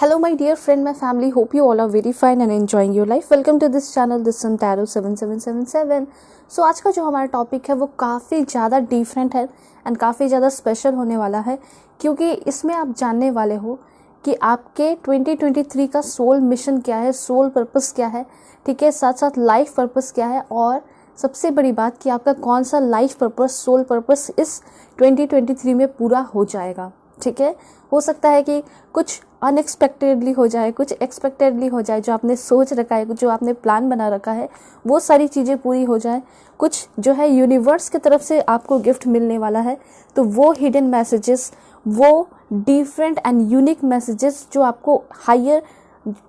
Hello, my dear friend, my family. Hope you all are very fine and enjoying your life. Welcome to this channel, this Sun Tarot 7777. So आज का जो हमारा topic है वो काफ़ी ज़्यादा different है एंड काफ़ी ज़्यादा स्पेशल होने वाला है, क्योंकि इसमें आप जानने वाले हो कि आपके 2023 का सोल मिशन क्या है, सोल पर्पस क्या है, ठीक है, साथ साथ लाइफ पर्पस क्या है, और सबसे बड़ी बात कि आपका कौन सा लाइफ पर्पस, सोल पर्पस इस 2023 में पूरा हो जाएगा। ठीक है, हो सकता है कि कुछ अनएक्सपेक्टेडली हो जाए, कुछ एक्सपेक्टेडली हो जाए, जो आपने सोच रखा है, जो आपने प्लान बना रखा है वो सारी चीज़ें पूरी हो जाए, कुछ जो है यूनिवर्स की तरफ से आपको गिफ्ट मिलने वाला है। तो वो हिडन मैसेजेस, वो डिफरेंट एंड यूनिक मैसेजेस जो आपको हायर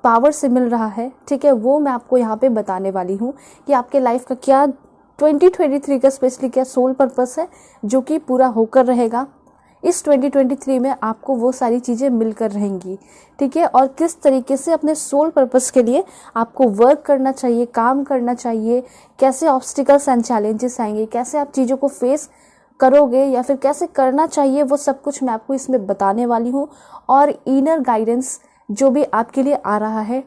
पावर से मिल रहा है, ठीक है, वो मैं आपको यहाँ पे बताने वाली हूँ कि आपके लाइफ का क्या 2023 का स्पेशली क्या सोल पर्पस है जो कि पूरा होकर रहेगा इस 2023 में। आपको वो सारी चीज़ें मिलकर रहेंगी, ठीक है, और किस तरीके से अपने सोल पर्पस के लिए आपको वर्क करना चाहिए, काम करना चाहिए, कैसे ऑब्स्टिकल्स एंड चैलेंजेस आएंगे, कैसे आप चीज़ों को फेस करोगे या फिर कैसे करना चाहिए, वो सब कुछ मैं आपको इसमें बताने वाली हूँ। और इनर गाइडेंस जो भी आपके लिए आ रहा है,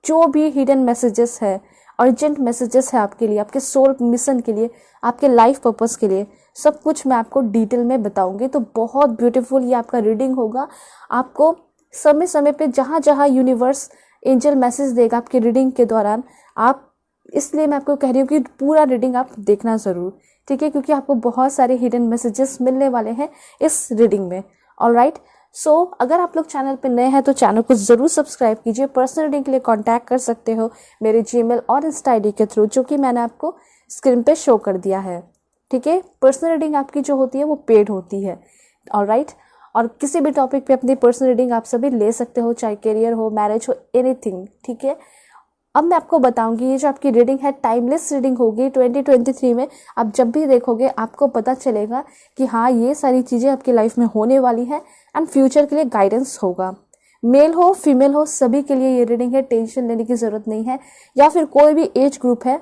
जो भी हिडन मैसेजेस है, अर्जेंट मैसेजेस है आपके लिए, आपके सोल मिशन के लिए, आपके लाइफ पर्पस के लिए, सब कुछ मैं आपको डिटेल में बताऊंगी। तो बहुत ब्यूटीफुल ये आपका रीडिंग होगा। आपको समय समय पे जहाँ जहाँ यूनिवर्स एंजल मैसेज देगा आपकी रीडिंग के दौरान, आप, इसलिए मैं आपको कह रही हूँ कि पूरा रीडिंग आप देखना ज़रूर, ठीक है, क्योंकि आपको बहुत सारे हिडन मैसेजेस मिलने वाले हैं इस रीडिंग में। ऑलराइट, सो अगर आप लोग चैनल पे नए हैं तो चैनल को ज़रूर सब्सक्राइब कीजिए। पर्सनल रीडिंग के लिए कांटेक्ट कर सकते हो मेरे जीमेल और इंस्टा आईडी के थ्रू, जो कि मैंने आपको स्क्रीन पे शो कर दिया है। ठीक है, पर्सनल रीडिंग आपकी जो होती है वो पेड होती है। ऑलराइट, और किसी भी टॉपिक पे अपनी पर्सनल रीडिंग आप सभी ले सकते हो, चाहे करियर हो, मैरिज हो, एनीथिंग। ठीक है, अब मैं आपको बताऊंगी ये जो आपकी रीडिंग है टाइमलेस रीडिंग होगी 2023 में। आप जब भी देखोगे आपको पता चलेगा कि हाँ, ये सारी चीज़ें आपकी लाइफ में होने वाली है एंड फ्यूचर के लिए गाइडेंस होगा। मेल हो फीमेल हो, सभी के लिए ये रीडिंग है, टेंशन लेने की ज़रूरत नहीं है। या फिर कोई भी एज ग्रुप है,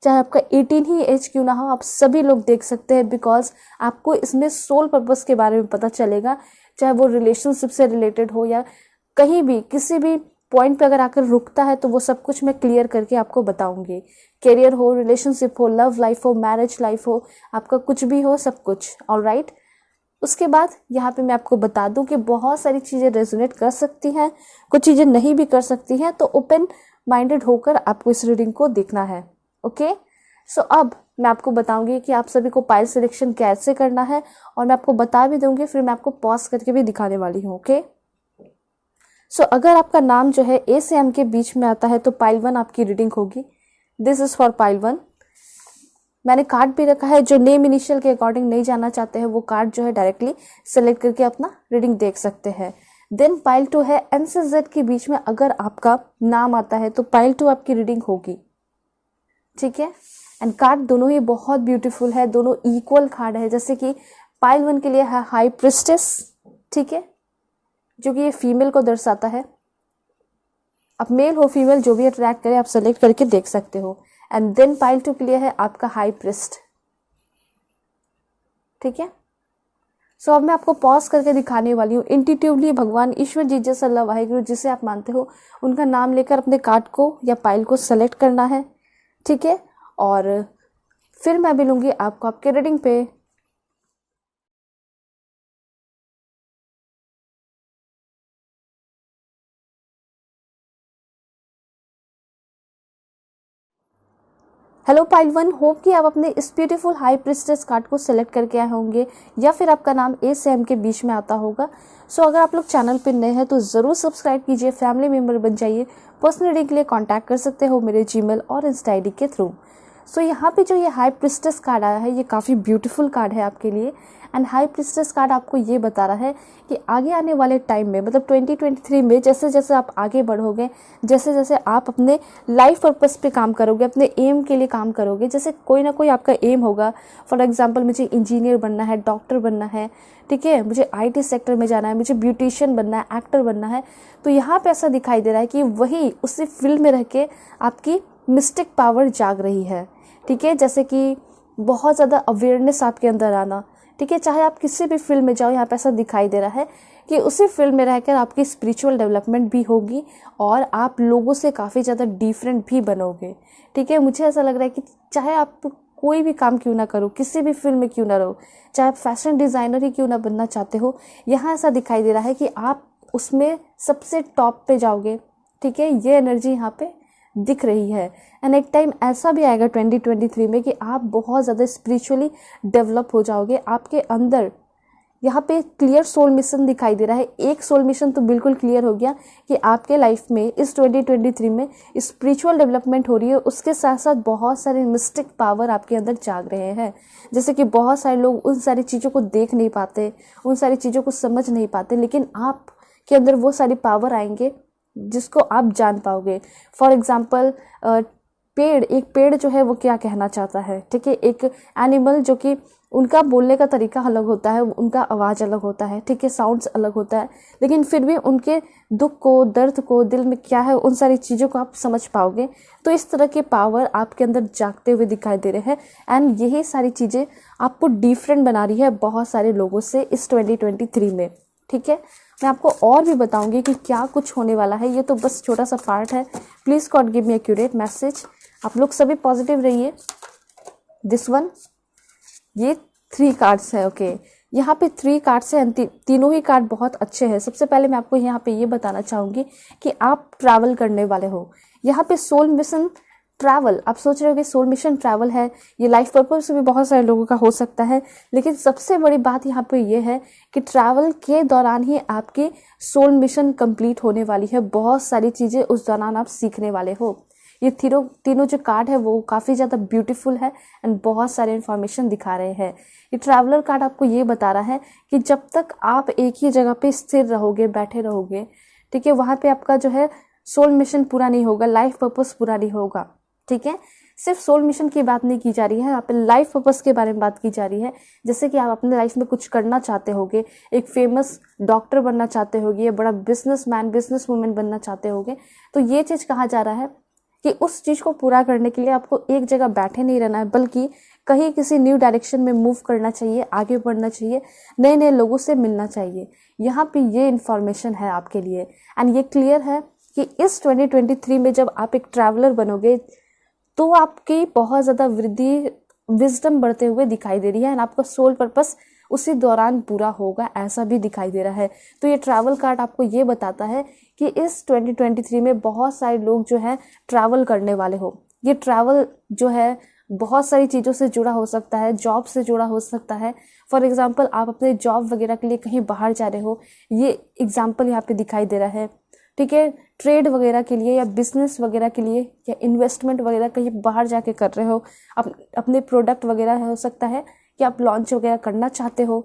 चाहे आपका 18 ही एज क्यों ना हो, आप सभी लोग देख सकते हैं, बिकॉज आपको इसमें सोल पर्पस के बारे में पता चलेगा, चाहे वो रिलेशनशिप से रिलेटेड हो या कहीं भी किसी भी पॉइंट पे अगर आकर रुकता है, तो वो सब कुछ मैं क्लियर करके आपको बताऊंगी। करियर हो, रिलेशनशिप हो, लव लाइफ हो, मैरिज लाइफ हो, आपका कुछ भी हो, सब कुछ। ऑलराइट, उसके बाद यहाँ पे मैं आपको बता दूं कि बहुत सारी चीज़ें रेजोनेट कर सकती हैं, कुछ चीज़ें नहीं भी कर सकती हैं, तो ओपन माइंडेड होकर आपको इस रीडिंग को देखना है। ओके, सो अब मैं आपको बताऊंगी कि आप सभी को पाइल सिलेक्शन कैसे करना है, और मैं आपको बता भी दूंगी, फिर मैं आपको पॉज करके भी दिखाने वाली हूँ। ओके, सो अगर आपका नाम जो है ए से एम के बीच में आता है तो पाइल 1 आपकी रीडिंग होगी। This is for pile 1। मैंने कार्ड भी रखा है, जो नेम इनिशियल के अकॉर्डिंग नहीं जाना चाहते हैं वो कार्ड जो है डायरेक्टली सेलेक्ट करके अपना रीडिंग देख सकते हैं। देन पाइल 2 है एन से जेड के बीच में अगर आपका नाम आता है तो पाइल 2 आपकी रीडिंग होगी। ठीक है, एंड कार्ड दोनों ही बहुत ब्यूटीफुल है, दोनों इक्वल कार्ड है। जैसे कि पाइल 1 के लिए है हाई प्रिस्टेस, ठीक है, जो कि ये फीमेल को दर्शाता है। अब मेल हो फीमेल जो भी अट्रैक्ट करे आप सेलेक्ट करके देख सकते हो। एंड देन पाइल 2 के लिए है आपका हाई प्रिस्ट। ठीक है, सो अब मैं आपको पॉज करके दिखाने वाली हूँ। इंट्यूटिवली भगवान ईश्वर, जीसस, अल्लाह, वाहिगुरु, जिसे आप मानते हो उनका नाम लेकर अपने कार्ड को या पाइल को सेलेक्ट करना है। ठीक है, और फिर मैं मिलूंगी आपको आपके रीडिंग पे। हेलो पाइल 1, होप कि आप अपने इस ब्यूटीफुल हाई प्रिस्टेस कार्ड को सेलेक्ट करके आए होंगे, या फिर आपका नाम ए से एम के बीच में आता होगा। सो अगर आप लोग चैनल पे नए हैं तो ज़रूर सब्सक्राइब कीजिए, फैमिली मेम्बर बन जाइए। पर्सनल रीडिंग के लिए कांटेक्ट कर सकते हो मेरे जीमेल और इंस्टा आईडी के थ्रू। सो यहाँ पे जो ये हाई प्रिस्टेस कार्ड आया है ये काफ़ी ब्यूटीफुल कार्ड है आपके लिए। एंड हाई प्रिस्टेस कार्ड आपको ये बता रहा है कि आगे आने वाले टाइम में, मतलब 2023 में, जैसे जैसे आप आगे बढ़ोगे, जैसे जैसे आप अपने लाइफ पर्पस पे काम करोगे, अपने एम के लिए काम करोगे, जैसे कोई ना कोई आपका एम होगा। फॉर एग्जांपल मुझे इंजीनियर बनना है, डॉक्टर बनना है, ठीक है, मुझे आईटी सेक्टर में जाना है, मुझे ब्यूटिशियन बनना है, एक्टर बनना है, तो यहाँ पे ऐसा दिखाई दे रहा है कि वही उसी फील्ड में रह के आपकी मिस्टिक पावर जाग रही है। ठीक है, जैसे कि बहुत ज़्यादा अवेयरनेस आपके अंदर आना, ठीक है। चाहे आप किसी भी फील्ड में जाओ, यहाँ पे ऐसा दिखाई दे रहा है कि उसी फील्ड में रहकर आपकी स्पिरिचुअल डेवलपमेंट भी होगी और आप लोगों से काफ़ी ज़्यादा डिफरेंट भी बनोगे। ठीक है, मुझे ऐसा लग रहा है कि चाहे आप कोई भी काम क्यों ना करो, किसी भी फील्ड में क्यों ना रहो, चाहे आप फैशन डिज़ाइनर ही क्यों ना बनना चाहते हो, यहाँ ऐसा दिखाई दे रहा है कि आप उसमें सबसे टॉप पे जाओगे। ठीक है, ये एनर्जी यहाँ पे दिख रही है। एंड एक टाइम ऐसा भी आएगा 2023 में कि आप बहुत ज़्यादा स्पिरिचुअली डेवलप हो जाओगे। आपके अंदर यहाँ पे क्लियर सोल मिशन दिखाई दे रहा है। एक सोल मिशन तो बिल्कुल क्लियर हो गया कि आपके लाइफ में इस 2023 में स्पिरिचुअल डेवलपमेंट हो रही है। उसके साथ साथ बहुत सारे मिस्टिक पावर आपके अंदर जाग रहे हैं। जैसे कि बहुत सारे लोग उन सारी चीज़ों को देख नहीं पाते, उन सारी चीज़ों को समझ नहीं पाते, लेकिन आपके अंदर वो सारी पावर आएंगे जिसको आप जान पाओगे। फॉर एग्जाम्पल एक पेड़ जो है वो क्या कहना चाहता है। ठीक है, एक एनिमल जो कि उनका बोलने का तरीका अलग होता है, उनका आवाज़ अलग होता है, ठीक है, साउंड्स अलग होता है, लेकिन फिर भी उनके दुख को, दर्द को, दिल में क्या है, उन सारी चीज़ों को आप समझ पाओगे। तो इस तरह के पावर आपके अंदर जागते हुए दिखाई दे रहे हैं। एंड यही सारी चीज़ें आपको डिफरेंट बना रही है बहुत सारे लोगों से इस 2023 में। ठीक है, मैं आपको और भी बताऊंगी कि क्या कुछ होने वाला है। ये तो बस छोटा सा पार्ट है। Please God give me accurate message. आप लोग सभी पॉजिटिव रहिए। दिस वन, ये 3 कार्ड्स है। ओके, यहाँ पे 3 कार्ड्स हैं। तीनों ही कार्ड बहुत अच्छे हैं। सबसे पहले मैं आपको यहाँ पे ये बताना चाहूँगी कि आप ट्रैवल करने वाले हो। यहाँ पे सोल मिशन ट्रैवल, आप सोच रहे हो कि सोल मिशन ट्रैवल है, ये लाइफ पर्पज से भी बहुत सारे लोगों का हो सकता है, लेकिन सबसे बड़ी बात यहाँ पे ये है कि ट्रैवल के दौरान ही आपकी सोल मिशन कंप्लीट होने वाली है। बहुत सारी चीज़ें उस दौरान आप सीखने वाले हो। ये तीनों जो कार्ड है वो काफ़ी ज़्यादा ब्यूटीफुल है एंड बहुत सारे इन्फॉर्मेशन दिखा रहे हैं। ये ट्रैवलर कार्ड आपको ये बता रहा है कि जब तक आप एक ही जगह पे स्थिर रहोगे, बैठे रहोगे, ठीक है, वहाँ पे आपका जो है सोल मिशन पूरा नहीं होगा, लाइफ पर्पस पूरा नहीं होगा। ठीक है, सिर्फ सोल मिशन की बात नहीं की जा रही है, यहाँ पे लाइफ पर्पस के बारे में बात की जा रही है। जैसे कि आप अपने लाइफ में कुछ करना चाहते होगे, एक फेमस डॉक्टर बनना चाहते होगे, या बड़ा बिजनेसमैन, बिजनेस वुमेन बनना चाहते होगे, तो ये चीज़ कहा जा रहा है कि उस चीज़ को पूरा करने के लिए आपको एक जगह बैठे नहीं रहना है, बल्कि कहीं किसी न्यू डायरेक्शन में मूव करना चाहिए, आगे बढ़ना चाहिए, नए नए लोगों से मिलना चाहिए। यहाँ पे ये इन्फॉर्मेशन है आपके लिए। एंड ये क्लियर है कि इस 2023 में जब आप एक ट्रैवलर बनोगे तो आपकी बहुत ज़्यादा वृद्धि, विजडम बढ़ते हुए दिखाई दे रही है। एंड आपका सोल पर्पस उसी दौरान पूरा होगा, ऐसा भी दिखाई दे रहा है। तो ये ट्रैवल कार्ड आपको ये बताता है कि इस 2023 में बहुत सारे लोग जो है ट्रैवल करने वाले हो। ये ट्रैवल जो है बहुत सारी चीज़ों से जुड़ा हो सकता है, जॉब से जुड़ा हो सकता है। फॉर एग्जांपल आप अपने जॉब वगैरह के लिए कहीं बाहर जा रहे हो, ये एग्जांपल यहाँ पे दिखाई दे रहा है। ठीक है, ट्रेड वगैरह के लिए या बिजनेस वगैरह के लिए या इन्वेस्टमेंट वगैरह कहीं बाहर जाके कर रहे हो, अपने प्रोडक्ट वगैरह हो सकता है कि आप लॉन्च वगैरह करना चाहते हो।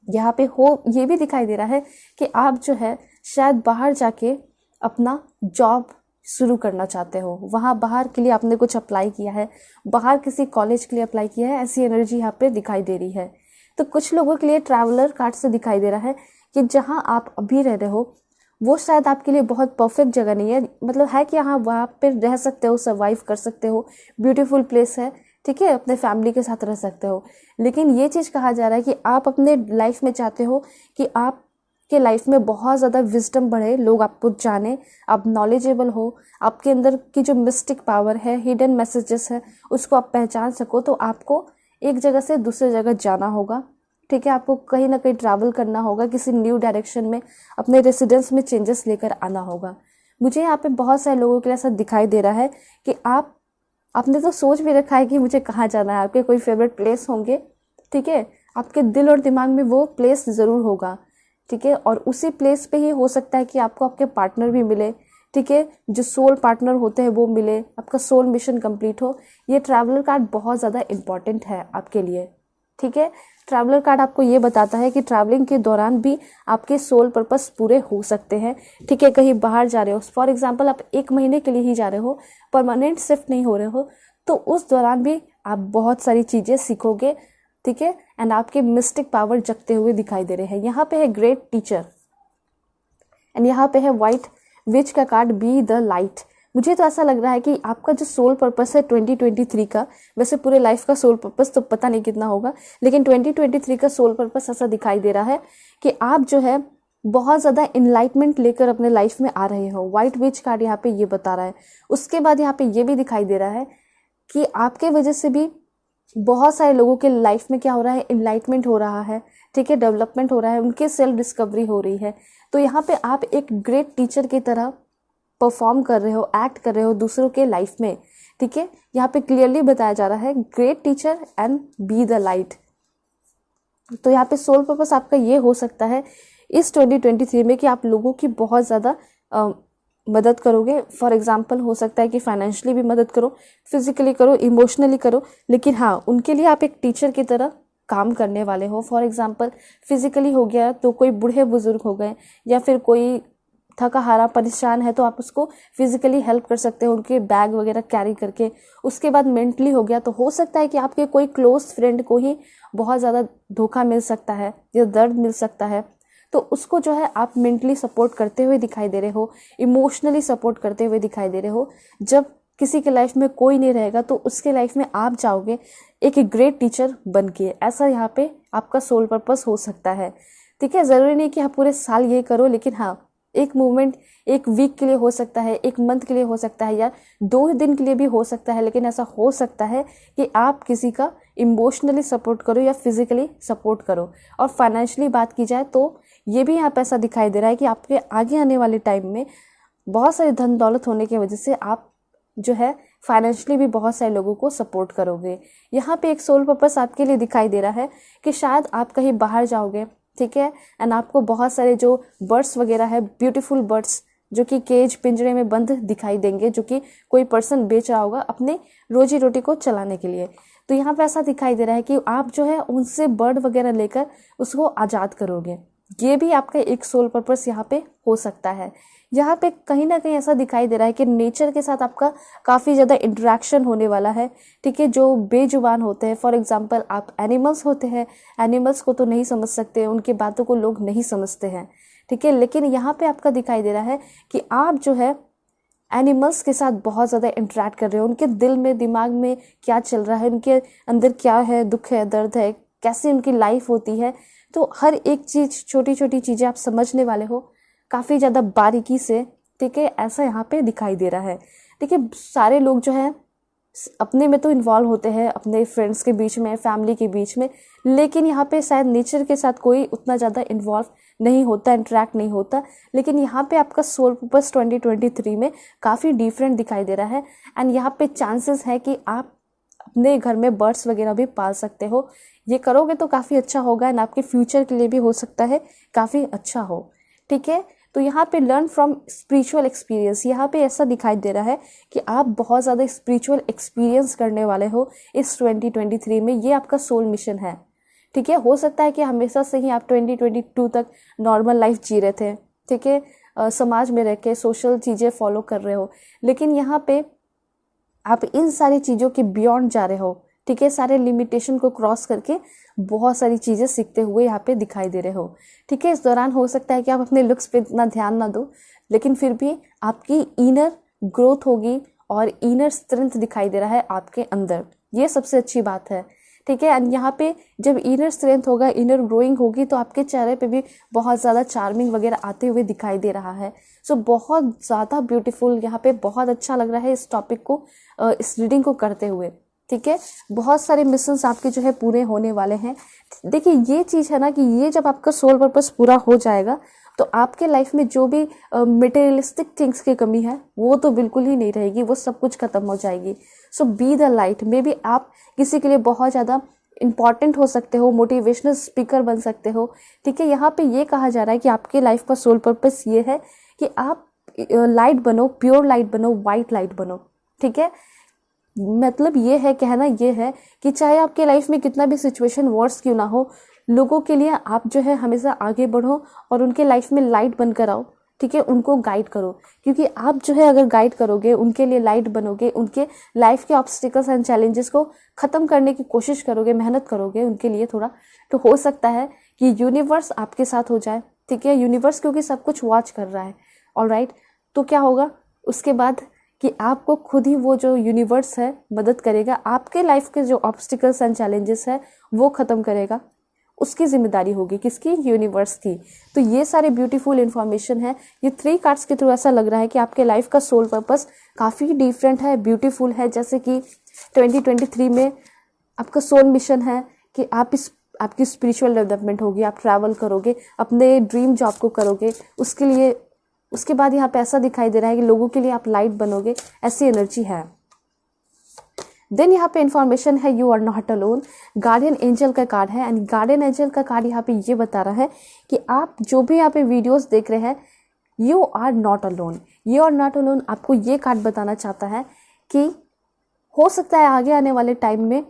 यहाँ पे हो ये भी दिखाई दे रहा है कि आप जो है शायद बाहर जाके अपना जॉब शुरू करना चाहते हो। वहाँ बाहर के लिए आपने कुछ अप्लाई किया है, बाहर किसी कॉलेज के लिए अप्लाई किया है, ऐसी एनर्जी यहाँ पे दिखाई दे रही है। तो कुछ लोगों के लिए ट्रैवलर कार्ड से दिखाई दे रहा है कि जहाँ आप अभी रह रहे हो वो शायद आपके लिए बहुत परफेक्ट जगह नहीं है। मतलब है कि हाँ वहाँ पे रह सकते हो, सर्वाइव कर सकते हो, ब्यूटीफुल प्लेस है, ठीक है, अपने फैमिली के साथ रह सकते हो, लेकिन ये चीज़ कहा जा रहा है कि आप अपने लाइफ में चाहते हो कि आपके लाइफ में बहुत ज़्यादा विजडम बढ़े, लोग आपको जाने, आप नॉलेजेबल हो, आपके अंदर की जो मिस्टिक पावर है, हिडन मैसेजेस है, उसको आप पहचान सको। तो आपको एक जगह से दूसरी जगह जाना होगा। ठीक है, आपको कहीं ना कहीं ट्रैवल करना होगा, किसी न्यू डायरेक्शन में अपने रेसिडेंस में चेंजेस लेकर आना होगा। मुझे यहाँ पे बहुत सारे लोगों के लिए ऐसा दिखाई दे रहा है कि आपने तो सोच भी रखा है कि मुझे कहाँ जाना है, आपके कोई फेवरेट प्लेस होंगे, ठीक है, आपके दिल और दिमाग में वो प्लेस ज़रूर होगा, ठीक है, और उसी प्लेस पे ही हो सकता है कि आपको आपके पार्टनर भी मिले, ठीक है, जो सोल पार्टनर होते हैं वो मिले, आपका सोल मिशन कंप्लीट हो। ये ट्रैवलर कार्ड बहुत ज़्यादा इम्पॉर्टेंट है आपके लिए। ठीक है, ट्रैवलर कार्ड आपको ये बताता है कि ट्रैवलिंग के दौरान भी आपके सोल पर्पस पूरे हो सकते हैं। ठीक है, कहीं बाहर जा रहे हो, फॉर एग्जांपल आप 1 महीने के लिए ही जा रहे हो, परमानेंट शिफ्ट नहीं हो रहे हो, तो उस दौरान भी आप बहुत सारी चीज़ें सीखोगे। ठीक है, एंड आपके मिस्टिक पावर जगते हुए दिखाई दे रहे हैं। यहाँ पे है ग्रेट टीचर एंड यहाँ पे है वाइट विच का कार्ड, बी द लाइट। मुझे तो ऐसा लग रहा है कि आपका जो सोल पर्पस है 2023 का, वैसे पूरे लाइफ का सोल पर्पस तो पता नहीं कितना होगा, लेकिन 2023 का सोल पर्पस ऐसा दिखाई दे रहा है कि आप जो है बहुत ज़्यादा इनलाइटमेंट लेकर अपने लाइफ में आ रहे हो। वाइट विच कार्ड यहाँ पे ये बता रहा है। उसके बाद यहाँ पे ये भी दिखाई दे रहा है कि आपके वजह से भी बहुत सारे लोगों के लाइफ में क्या हो रहा है, इनलाइटमेंट हो रहा है, ठीक है, डेवलपमेंट हो रहा है, उनके सेल्फ डिस्कवरी हो रही है। तो यहाँ पे आप एक ग्रेट टीचर की तरह परफॉर्म कर रहे हो, एक्ट कर रहे हो दूसरों के लाइफ में, ठीक है। यहाँ पे क्लियरली बताया जा रहा है great teacher and B the light. तो यहाँ पे सोल पर्पस आपका ये हो सकता है इस 2023 में कि आप लोगों की बहुत ज़्यादा मदद करोगे। फॉर एग्जाम्पल हो सकता है कि फाइनेंशियली भी मदद करो, फिजिकली करो, इमोशनली करो, लेकिन हाँ उनके लिए आप एक टीचर की तरह काम करने वाले हो। फॉर एग्जाम्पल फिजिकली हो गया तो कोई बूढ़े बुजुर्ग हो गए, या फिर कोई थका हारा परेशान है तो आप उसको फिजिकली हेल्प कर सकते हो उनके बैग वगैरह कैरी करके। उसके बाद मेंटली हो गया तो हो सकता है कि आपके कोई क्लोज फ्रेंड को ही बहुत ज़्यादा धोखा मिल सकता है या दर्द मिल सकता है, तो उसको जो है आप मेंटली सपोर्ट करते हुए दिखाई दे रहे हो, इमोशनली सपोर्ट करते हुए दिखाई दे रहे हो। जब किसी के लाइफ में कोई नहीं रहेगा तो उसके लाइफ में आप जाओगे एक ग्रेट टीचर बन के। ऐसा यहाँ पे आपका सोल पर्पस हो सकता है, ठीक है। ज़रूरी नहीं कि आप पूरे साल ये करो, लेकिन हाँ एक मूवमेंट एक वीक के लिए हो सकता है, एक मंथ के लिए हो सकता है, या 2 दिन के लिए भी हो सकता है, लेकिन ऐसा हो सकता है कि आप किसी का इमोशनली सपोर्ट करो या फिजिकली सपोर्ट करो। और फाइनेंशियली बात की जाए तो ये भी यहाँ पे ऐसा दिखाई दे रहा है कि आपके आगे आने वाले टाइम में बहुत सारी धन दौलत होने की वजह से आप जो है फाइनेंशियली भी बहुत सारे लोगों को सपोर्ट करोगे। यहाँ पे एक सोल पर्पस आपके लिए दिखाई दे रहा है कि शायद आप कहीं बाहर जाओगे, ठीक है, एंड आपको बहुत सारे जो बर्ड्स वगैरह है, ब्यूटीफुल बर्ड्स जो कि केज पिंजरे में बंद दिखाई देंगे, जो कि कोई पर्सन बेच रहा होगा अपने रोजी रोटी को चलाने के लिए। तो यहाँ पे ऐसा दिखाई दे रहा है कि आप जो है उनसे बर्ड वगैरह लेकर उसको आज़ाद करोगे। ये भी आपका एक सोल पर्पस यहाँ पे हो सकता है। यहाँ पे कहीं ना कहीं ऐसा दिखाई दे रहा है कि नेचर के साथ आपका काफ़ी ज़्यादा इंटरेक्शन होने वाला है, ठीक है। जो बेजुबान होते हैं, फॉर एग्जांपल आप एनिमल्स होते हैं, एनिमल्स को तो नहीं समझ सकते, उनकी बातों को लोग नहीं समझते हैं, ठीक है, लेकिन यहाँ पे आपका दिखाई दे रहा है कि आप जो है एनिमल्स के साथ बहुत ज़्यादा इंटरेक्ट कर रहे हो। उनके दिल में, दिमाग में क्या चल रहा है, उनके अंदर क्या है, दुख है, दर्द है, कैसे उनकी लाइफ होती है, तो हर एक चीज़, छोटी छोटी चीज़ें आप समझने वाले हो काफ़ी ज़्यादा बारीकी से, ठीक है। ऐसा यहाँ पे दिखाई दे रहा है, ठीक है। सारे लोग जो है अपने में तो इन्वॉल्व होते हैं, अपने फ्रेंड्स के बीच में, फैमिली के बीच में, लेकिन यहाँ पे शायद नेचर के साथ कोई उतना ज़्यादा इन्वॉल्व नहीं होता, इंटरेक्ट नहीं होता। लेकिन यहाँ पे आपका सोल पर्पस 2023 में काफ़ी डिफरेंट दिखाई दे रहा है। एंड यहाँ पे चांसेस है कि आप अपने घर में बर्ड्स वगैरह भी पाल सकते हो। ये करोगे तो काफ़ी अच्छा होगा एंड आपके फ्यूचर के लिए भी हो सकता है काफ़ी अच्छा हो, ठीक है। तो यहाँ पे लर्न फ्रॉम स्पिरिचुअल एक्सपीरियंस, यहाँ पे ऐसा दिखाई दे रहा है कि आप बहुत ज़्यादा स्पिरिचुअल एक्सपीरियंस करने वाले हो इस 2023 में। ये आपका सोल मिशन है, ठीक है। हो सकता है कि हमेशा से ही आप 2022 तक नॉर्मल लाइफ जी रहे थे, ठीक है, समाज में रह के सोशल चीज़ें फॉलो कर रहे हो, लेकिन यहाँ पे आप इन सारी चीज़ों के बियॉन्ड जा रहे हो, ठीक है। सारे लिमिटेशन को क्रॉस करके बहुत सारी चीज़ें सीखते हुए यहाँ पे दिखाई दे रहे हो, ठीक है। इस दौरान हो सकता है कि आप अपने लुक्स पे इतना ध्यान ना दो, लेकिन फिर भी आपकी इनर ग्रोथ होगी और इनर स्ट्रेंथ दिखाई दे रहा है आपके अंदर। ये सबसे अच्छी बात है, ठीक है। एंड यहाँ पे जब इनर स्ट्रेंथ होगा, इनर ग्रोइंग होगी, तो आपके चेहरे पे भी बहुत ज़्यादा चार्मिंग वगैरह आते हुए दिखाई दे रहा है। सो बहुत ज़्यादा ब्यूटीफुल, यहाँ पे बहुत अच्छा लग रहा है इस टॉपिक को, इस रीडिंग को करते हुए, ठीक है। बहुत सारे मिशंस आपके जो है पूरे होने वाले हैं। देखिए ये चीज़ है ना कि ये जब आपका सोल पर्पस पूरा हो जाएगा तो आपके लाइफ में जो भी मटेरियलिस्टिक थिंग्स की कमी है वो तो बिल्कुल ही नहीं रहेगी, वो सब कुछ खत्म हो जाएगी। So be the light. Maybe आप किसी के लिए बहुत ज़्यादा इंपॉर्टेंट हो सकते हो, मोटिवेशनल स्पीकर बन सकते हो, ठीक है। यहाँ पे ये कहा जा रहा है कि आपके लाइफ का सोल पर्पस ये है कि आप लाइट बनो, प्योर लाइट बनो, वाइट लाइट बनो, ठीक है। मतलब ये है, कहना ये है कि चाहे आपके लाइफ में कितना भी सिचुएशन वर्स क्यों ना हो, लोगों के लिए आप जो है हमेशा आगे बढ़ो और उनके लाइफ में लाइट बनकर आओ, ठीक है। उनको गाइड करो, क्योंकि आप जो है अगर गाइड करोगे, उनके लिए लाइट बनोगे, उनके लाइफ के ऑब्स्टिकल्स एंड चैलेंजेस को ख़त्म करने की कोशिश करोगे, मेहनत करोगे उनके लिए थोड़ा, तो हो सकता है कि यूनिवर्स आपके साथ हो जाए, ठीक है। यूनिवर्स क्योंकि सब कुछ वॉच कर रहा है, ऑलराइट। तो क्या होगा उसके बाद कि आपको खुद ही वो जो यूनिवर्स है मदद करेगा, आपके लाइफ के जो ऑब्स्टिकल्स एंड चैलेंजेस है वो ख़त्म करेगा। उसकी जिम्मेदारी होगी किसकी? यूनिवर्स की। तो ये सारे ब्यूटीफुल इन्फॉर्मेशन है। ये 3 कार्ड्स के थ्रू ऐसा लग रहा है कि आपके लाइफ का सोल पर्पस काफ़ी डिफरेंट है, ब्यूटीफुल है। जैसे कि 2023 में आपका सोल मिशन है कि आपकी स्पिरिचुअल डेवलपमेंट होगी, आप ट्रैवल करोगे, अपने ड्रीम जॉब को करोगे, उसके लिए उसके बाद यहाँ पे ऐसा दिखाई दे रहा है कि लोगों के लिए आप लाइट बनोगे, ऐसी एनर्जी है। देन यहाँ पे इंफॉर्मेशन है you are not alone. Guardian angel का कार्ड है एंड गार्डियन एंजल का कार्ड यहाँ पे ये बता रहा है कि आप जो भी यहाँ पे वीडियोस देख रहे हैं, you are not alone. You are not alone आपको ये कार्ड बताना चाहता है कि हो सकता है आगे आने वाले टाइम में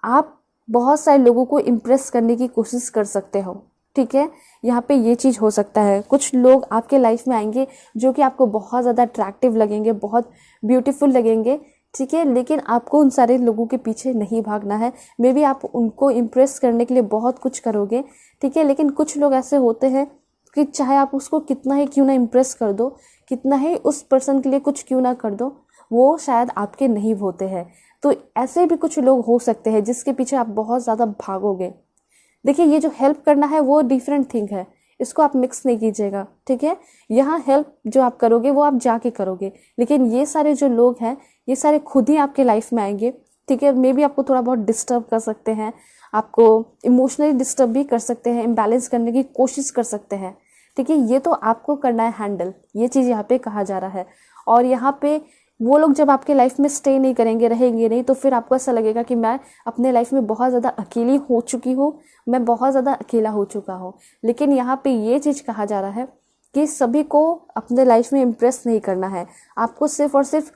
आप बहुत सारे लोगों को इम्प्रेस करने की कोशिश कर सकते हो। ठीक है, यहाँ पे ये चीज़ हो सकता है। कुछ लोग आपके लाइफ में आएंगे जो कि आपको बहुत ज़्यादा अट्रैक्टिव लगेंगे, बहुत ब्यूटीफुल लगेंगे। ठीक है, लेकिन आपको उन सारे लोगों के पीछे नहीं भागना है। मे बी आप उनको इम्प्रेस करने के लिए बहुत कुछ करोगे। ठीक है, लेकिन कुछ लोग ऐसे होते हैं कि चाहे आप उसको कितना ही क्यों ना इम्प्रेस कर दो, कितना ही उस पर्सन के लिए कुछ क्यों ना कर दो, वो शायद आपके नहीं होते हैं। तो ऐसे भी कुछ लोग हो सकते हैं जिसके पीछे आप बहुत ज़्यादा भागोगे। देखिए, ये जो हेल्प करना है वो डिफरेंट थिंग है, इसको आप मिक्स नहीं कीजिएगा। ठीक है, यहाँ हेल्प जो आप करोगे वो आप जाके करोगे, लेकिन ये सारे जो लोग हैं ये सारे खुद ही आपके लाइफ में आएंगे। ठीक है, मे बी आपको थोड़ा बहुत डिस्टर्ब कर सकते हैं, आपको इमोशनली डिस्टर्ब भी कर सकते हैं, इम्बैलेंस करने की कोशिश कर सकते हैं। ठीक है, ये तो आपको करना है हैंडल, ये चीज़ यहाँ पे कहा जा रहा है। और यहाँ पे वो लोग जब आपके लाइफ में स्टे नहीं करेंगे, रहेंगे नहीं, तो फिर आपको ऐसा लगेगा कि मैं अपने लाइफ में बहुत ज़्यादा अकेली हो चुकी हूँ, मैं बहुत ज़्यादा अकेला हो चुका हूँ। लेकिन यहाँ पे ये चीज़ कहा जा रहा है कि सभी को अपने लाइफ में इम्प्रेस नहीं करना है, आपको सिर्फ और सिर्फ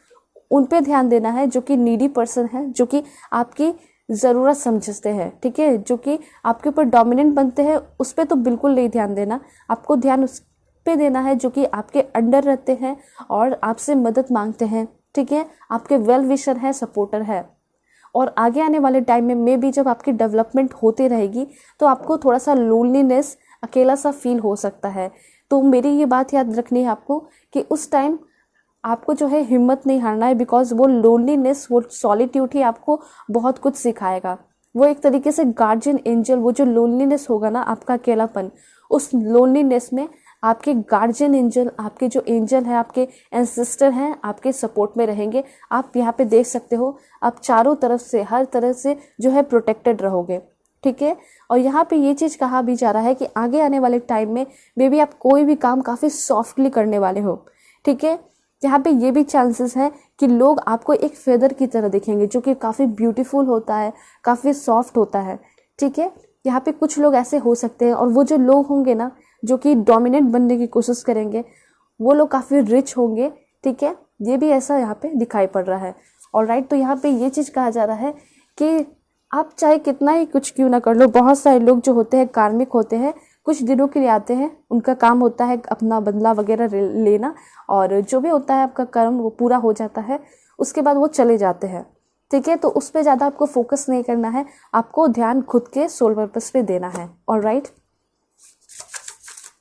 उन पे ध्यान देना है जो कि नीडी पर्सन है, जो कि आपकी ज़रूरत समझते हैं। ठीक है, जो कि आपके ऊपर डोमिनेंट बनते हैं, उस पर तो बिल्कुल नहीं ध्यान देना। आपको ध्यान उस पे देना है जो कि आपके अंडर रहते हैं और आपसे मदद मांगते हैं। ठीक है, आपके वेल विशर है, सपोर्टर है। और आगे आने वाले टाइम में मे बी जब आपकी डेवलपमेंट होती रहेगी तो आपको थोड़ा सा लोनलीनेस, अकेला सा फील हो सकता है। तो मेरी ये बात याद रखनी है आपको कि उस टाइम आपको जो है हिम्मत नहीं हारना है, बिकॉज वो लोनलीनेस, वो सॉलिट्यूड ही आपको बहुत कुछ सिखाएगा। वो एक तरीके से गार्जियन एंजल, वो जो लोनलीनेस होगा ना, आपका अकेलापन, उस लोनलीनेस में आपके गार्जियन एंजल, आपके जो एंजल है, आपके एंसेस्टर हैं, आपके सपोर्ट में रहेंगे। आप यहाँ पे देख सकते हो, आप चारों तरफ से, हर तरह से जो है प्रोटेक्टेड रहोगे। ठीक है, और यहाँ पे ये चीज़ कहा भी जा रहा है कि आगे आने वाले टाइम में मे बी आप कोई भी काम काफ़ी सॉफ्टली करने वाले हो। ठीक है, यहाँ पे ये भी चांसेस हैं कि लोग आपको एक फेदर की तरह दिखेंगे जो कि काफ़ी ब्यूटीफुल होता है, काफ़ी सॉफ्ट होता है। ठीक है, यहाँ पे कुछ लोग ऐसे हो सकते हैं, और वो जो लोग होंगे ना जो कि डोमिनेंट बनने की कोशिश करेंगे, वो लोग काफ़ी रिच होंगे। ठीक है, ये भी ऐसा यहाँ पे दिखाई पड़ रहा है। ऑलराइट, तो यहाँ पे ये चीज़ कहा जा रहा है कि आप चाहे कितना ही कुछ क्यों ना कर लो, बहुत सारे लोग जो होते हैं कार्मिक होते हैं, कुछ दिनों के लिए आते हैं, उनका काम होता है अपना बदला वगैरह लेना, और जो भी होता है आपका कर्म वो पूरा हो जाता है, उसके बाद वो चले जाते हैं। ठीक है, तो उस पर ज़्यादा आपको फोकस नहीं करना है, आपको ध्यान खुद के सोल पर्पस पे देना है। ऑलराइट,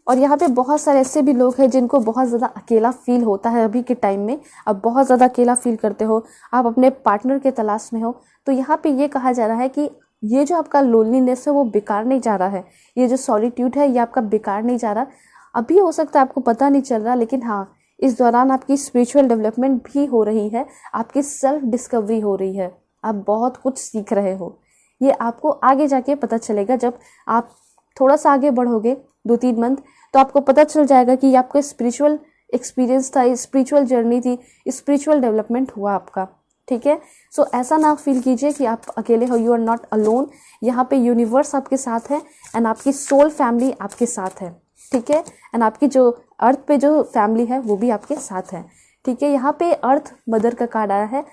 और यहाँ पे बहुत सारे ऐसे भी लोग हैं जिनको बहुत ज़्यादा अकेला फील होता है अभी के टाइम में। आप बहुत ज़्यादा अकेला फील करते हो, आप अपने पार्टनर के तलाश में हो। तो यहाँ पे ये कहा जा रहा है कि ये जो आपका लोनलीनेस है वो बेकार नहीं जा रहा है, ये जो सॉलिट्यूड है ये आपका बेकार नहीं जा रहा। अभी हो सकता है आपको पता नहीं चल रहा, लेकिन हाँ, इस दौरान आपकी स्पिरिचुअल डेवलपमेंट भी हो रही है, आपकी सेल्फ डिस्कवरी हो रही है, आप बहुत कुछ सीख रहे हो। ये आपको आगे जाके पता चलेगा, जब आप थोड़ा सा आगे बढ़ोगे 2-3 मंथ, तो आपको पता चल जाएगा कि ये आपका स्पिरिचुअल एक्सपीरियंस था, स्पिरिचुअल जर्नी थी, स्पिरिचुअल डेवलपमेंट हुआ आपका। ठीक है, सो ऐसा ना फील कीजिए कि आप अकेले हो, यू आर नॉट अलोन। यहाँ पे यूनिवर्स आपके साथ है एंड आपकी सोल फैमिली आपके साथ है। ठीक है, एंड आपकी जो अर्थ पे जो फैमिली है वो भी आपके साथ है। ठीक है, यहाँ पे अर्थ मदर का कार्ड आया है।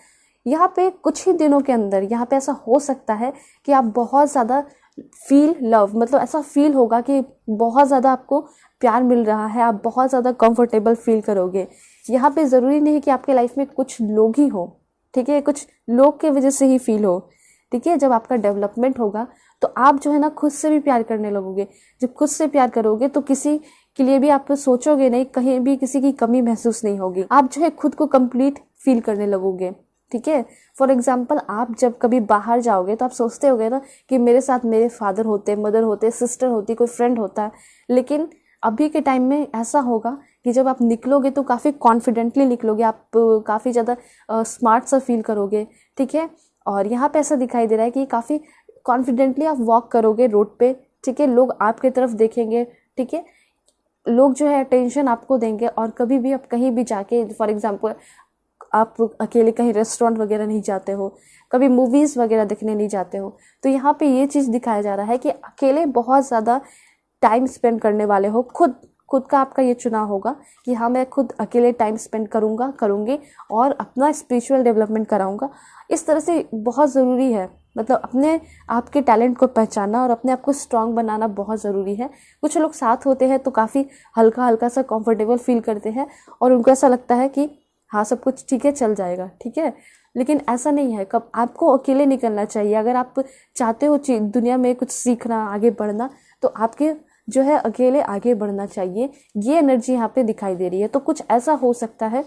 यहाँ पे कुछ ही दिनों के अंदर यहाँ पे ऐसा हो सकता है कि आप बहुत ज़्यादा फील लव, मतलब ऐसा फील होगा कि बहुत ज़्यादा आपको प्यार मिल रहा है, आप बहुत ज़्यादा कंफर्टेबल फील करोगे। यहाँ पे ज़रूरी नहीं कि आपके लाइफ में कुछ लोग ही हो। ठीक है, कुछ लोग के वजह से ही फील हो। ठीक है, जब आपका डेवलपमेंट होगा तो आप जो है ना खुद से भी प्यार करने लगोगे। जब खुद से प्यार करोगे तो किसी के लिए भी आप सोचोगे नहीं, कहीं भी किसी की कमी महसूस नहीं होगी। आप जो है खुद को कंप्लीट फील करने लगोगे। ठीक है, फॉर एग्जाम्पल आप जब कभी बाहर जाओगे तो आप सोचते होगे ना कि मेरे साथ मेरे फादर होते, मदर होते, सिस्टर होती, कोई फ्रेंड होता। लेकिन अभी के टाइम में ऐसा होगा कि जब आप निकलोगे तो काफ़ी कॉन्फिडेंटली निकलोगे, आप काफ़ी ज़्यादा स्मार्ट सा फील करोगे। ठीक है, और यहाँ पे ऐसा दिखाई दे रहा है कि काफ़ी कॉन्फिडेंटली आप वॉक करोगे रोड पे। ठीक है, लोग आपके तरफ देखेंगे। ठीक है, लोग जो है अटेंशन आपको देंगे। और कभी भी आप कहीं भी जाके, फॉर एग्जांपल आप अकेले कहीं रेस्टोरेंट वगैरह नहीं जाते हो, कभी मूवीज़ वगैरह देखने नहीं जाते हो, तो यहाँ पे ये चीज़ दिखाया जा रहा है कि अकेले बहुत ज़्यादा टाइम स्पेंड करने वाले हो। खुद का आपका ये चुनाव होगा कि हाँ मैं खुद अकेले टाइम स्पेंड करूँगी और अपना स्पिरिचुअल डेवलपमेंट कराऊँगा। इस तरह से बहुत ज़रूरी है, मतलब अपने आपके टैलेंट को पहचानना और अपने आप को स्ट्रांग बनाना बहुत ज़रूरी है। कुछ लोग साथ होते हैं तो काफ़ी हल्का हल्का सा कंफर्टेबल फील करते हैं और उनको ऐसा लगता है कि हाँ सब कुछ ठीक है, चल जाएगा। ठीक है, लेकिन ऐसा नहीं है। कब आपको अकेले निकलना चाहिए। अगर आप चाहते हो दुनिया में कुछ सीखना, आगे बढ़ना, तो आपके जो है अकेले आगे बढ़ना चाहिए। ये एनर्जी यहाँ पे दिखाई दे रही है। तो कुछ ऐसा हो सकता है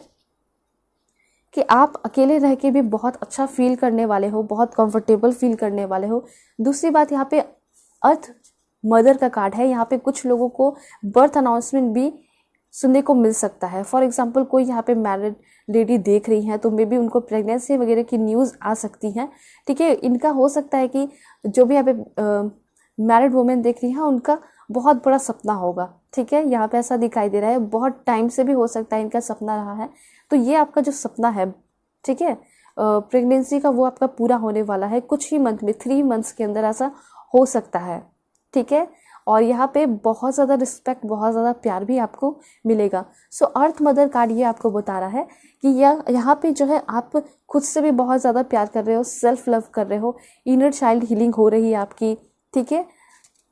कि आप अकेले रह के भी बहुत अच्छा फील करने वाले हो, बहुत कंफर्टेबल फील करने वाले हो। दूसरी बात, यहाँ पे अर्थ मदर का कार्ड है। यहाँ पे कुछ लोगों को बर्थ अनाउंसमेंट भी सुनने को मिल सकता है। फॉर एग्जांपल कोई यहाँ पे मैरिड लेडी देख रही हैं तो मे बी उनको प्रेगनेंसी वगैरह की न्यूज़ आ सकती हैं। ठीक है, इनका हो सकता है कि जो भी यहाँ पे मैरिड वुमेन देख रही हैं उनका बहुत बड़ा सपना होगा। ठीक है, यहाँ पे ऐसा दिखाई दे रहा है, बहुत टाइम से भी हो सकता है इनका सपना रहा है। तो ये आपका जो सपना है, ठीक है, प्रेगनेंसी का, वो आपका पूरा होने वाला है कुछ ही मंथ में, 3 मंथ्स के अंदर ऐसा हो सकता है। ठीक है, और यहाँ पे बहुत ज़्यादा रिस्पेक्ट, बहुत ज़्यादा प्यार भी आपको मिलेगा। सो अर्थ मदर कार्ड ये आपको बता रहा है कि यहाँ पे जो है आप खुद से भी बहुत ज़्यादा प्यार कर रहे हो, सेल्फ लव कर रहे हो, इनर चाइल्ड हीलिंग हो रही है आपकी। ठीक है,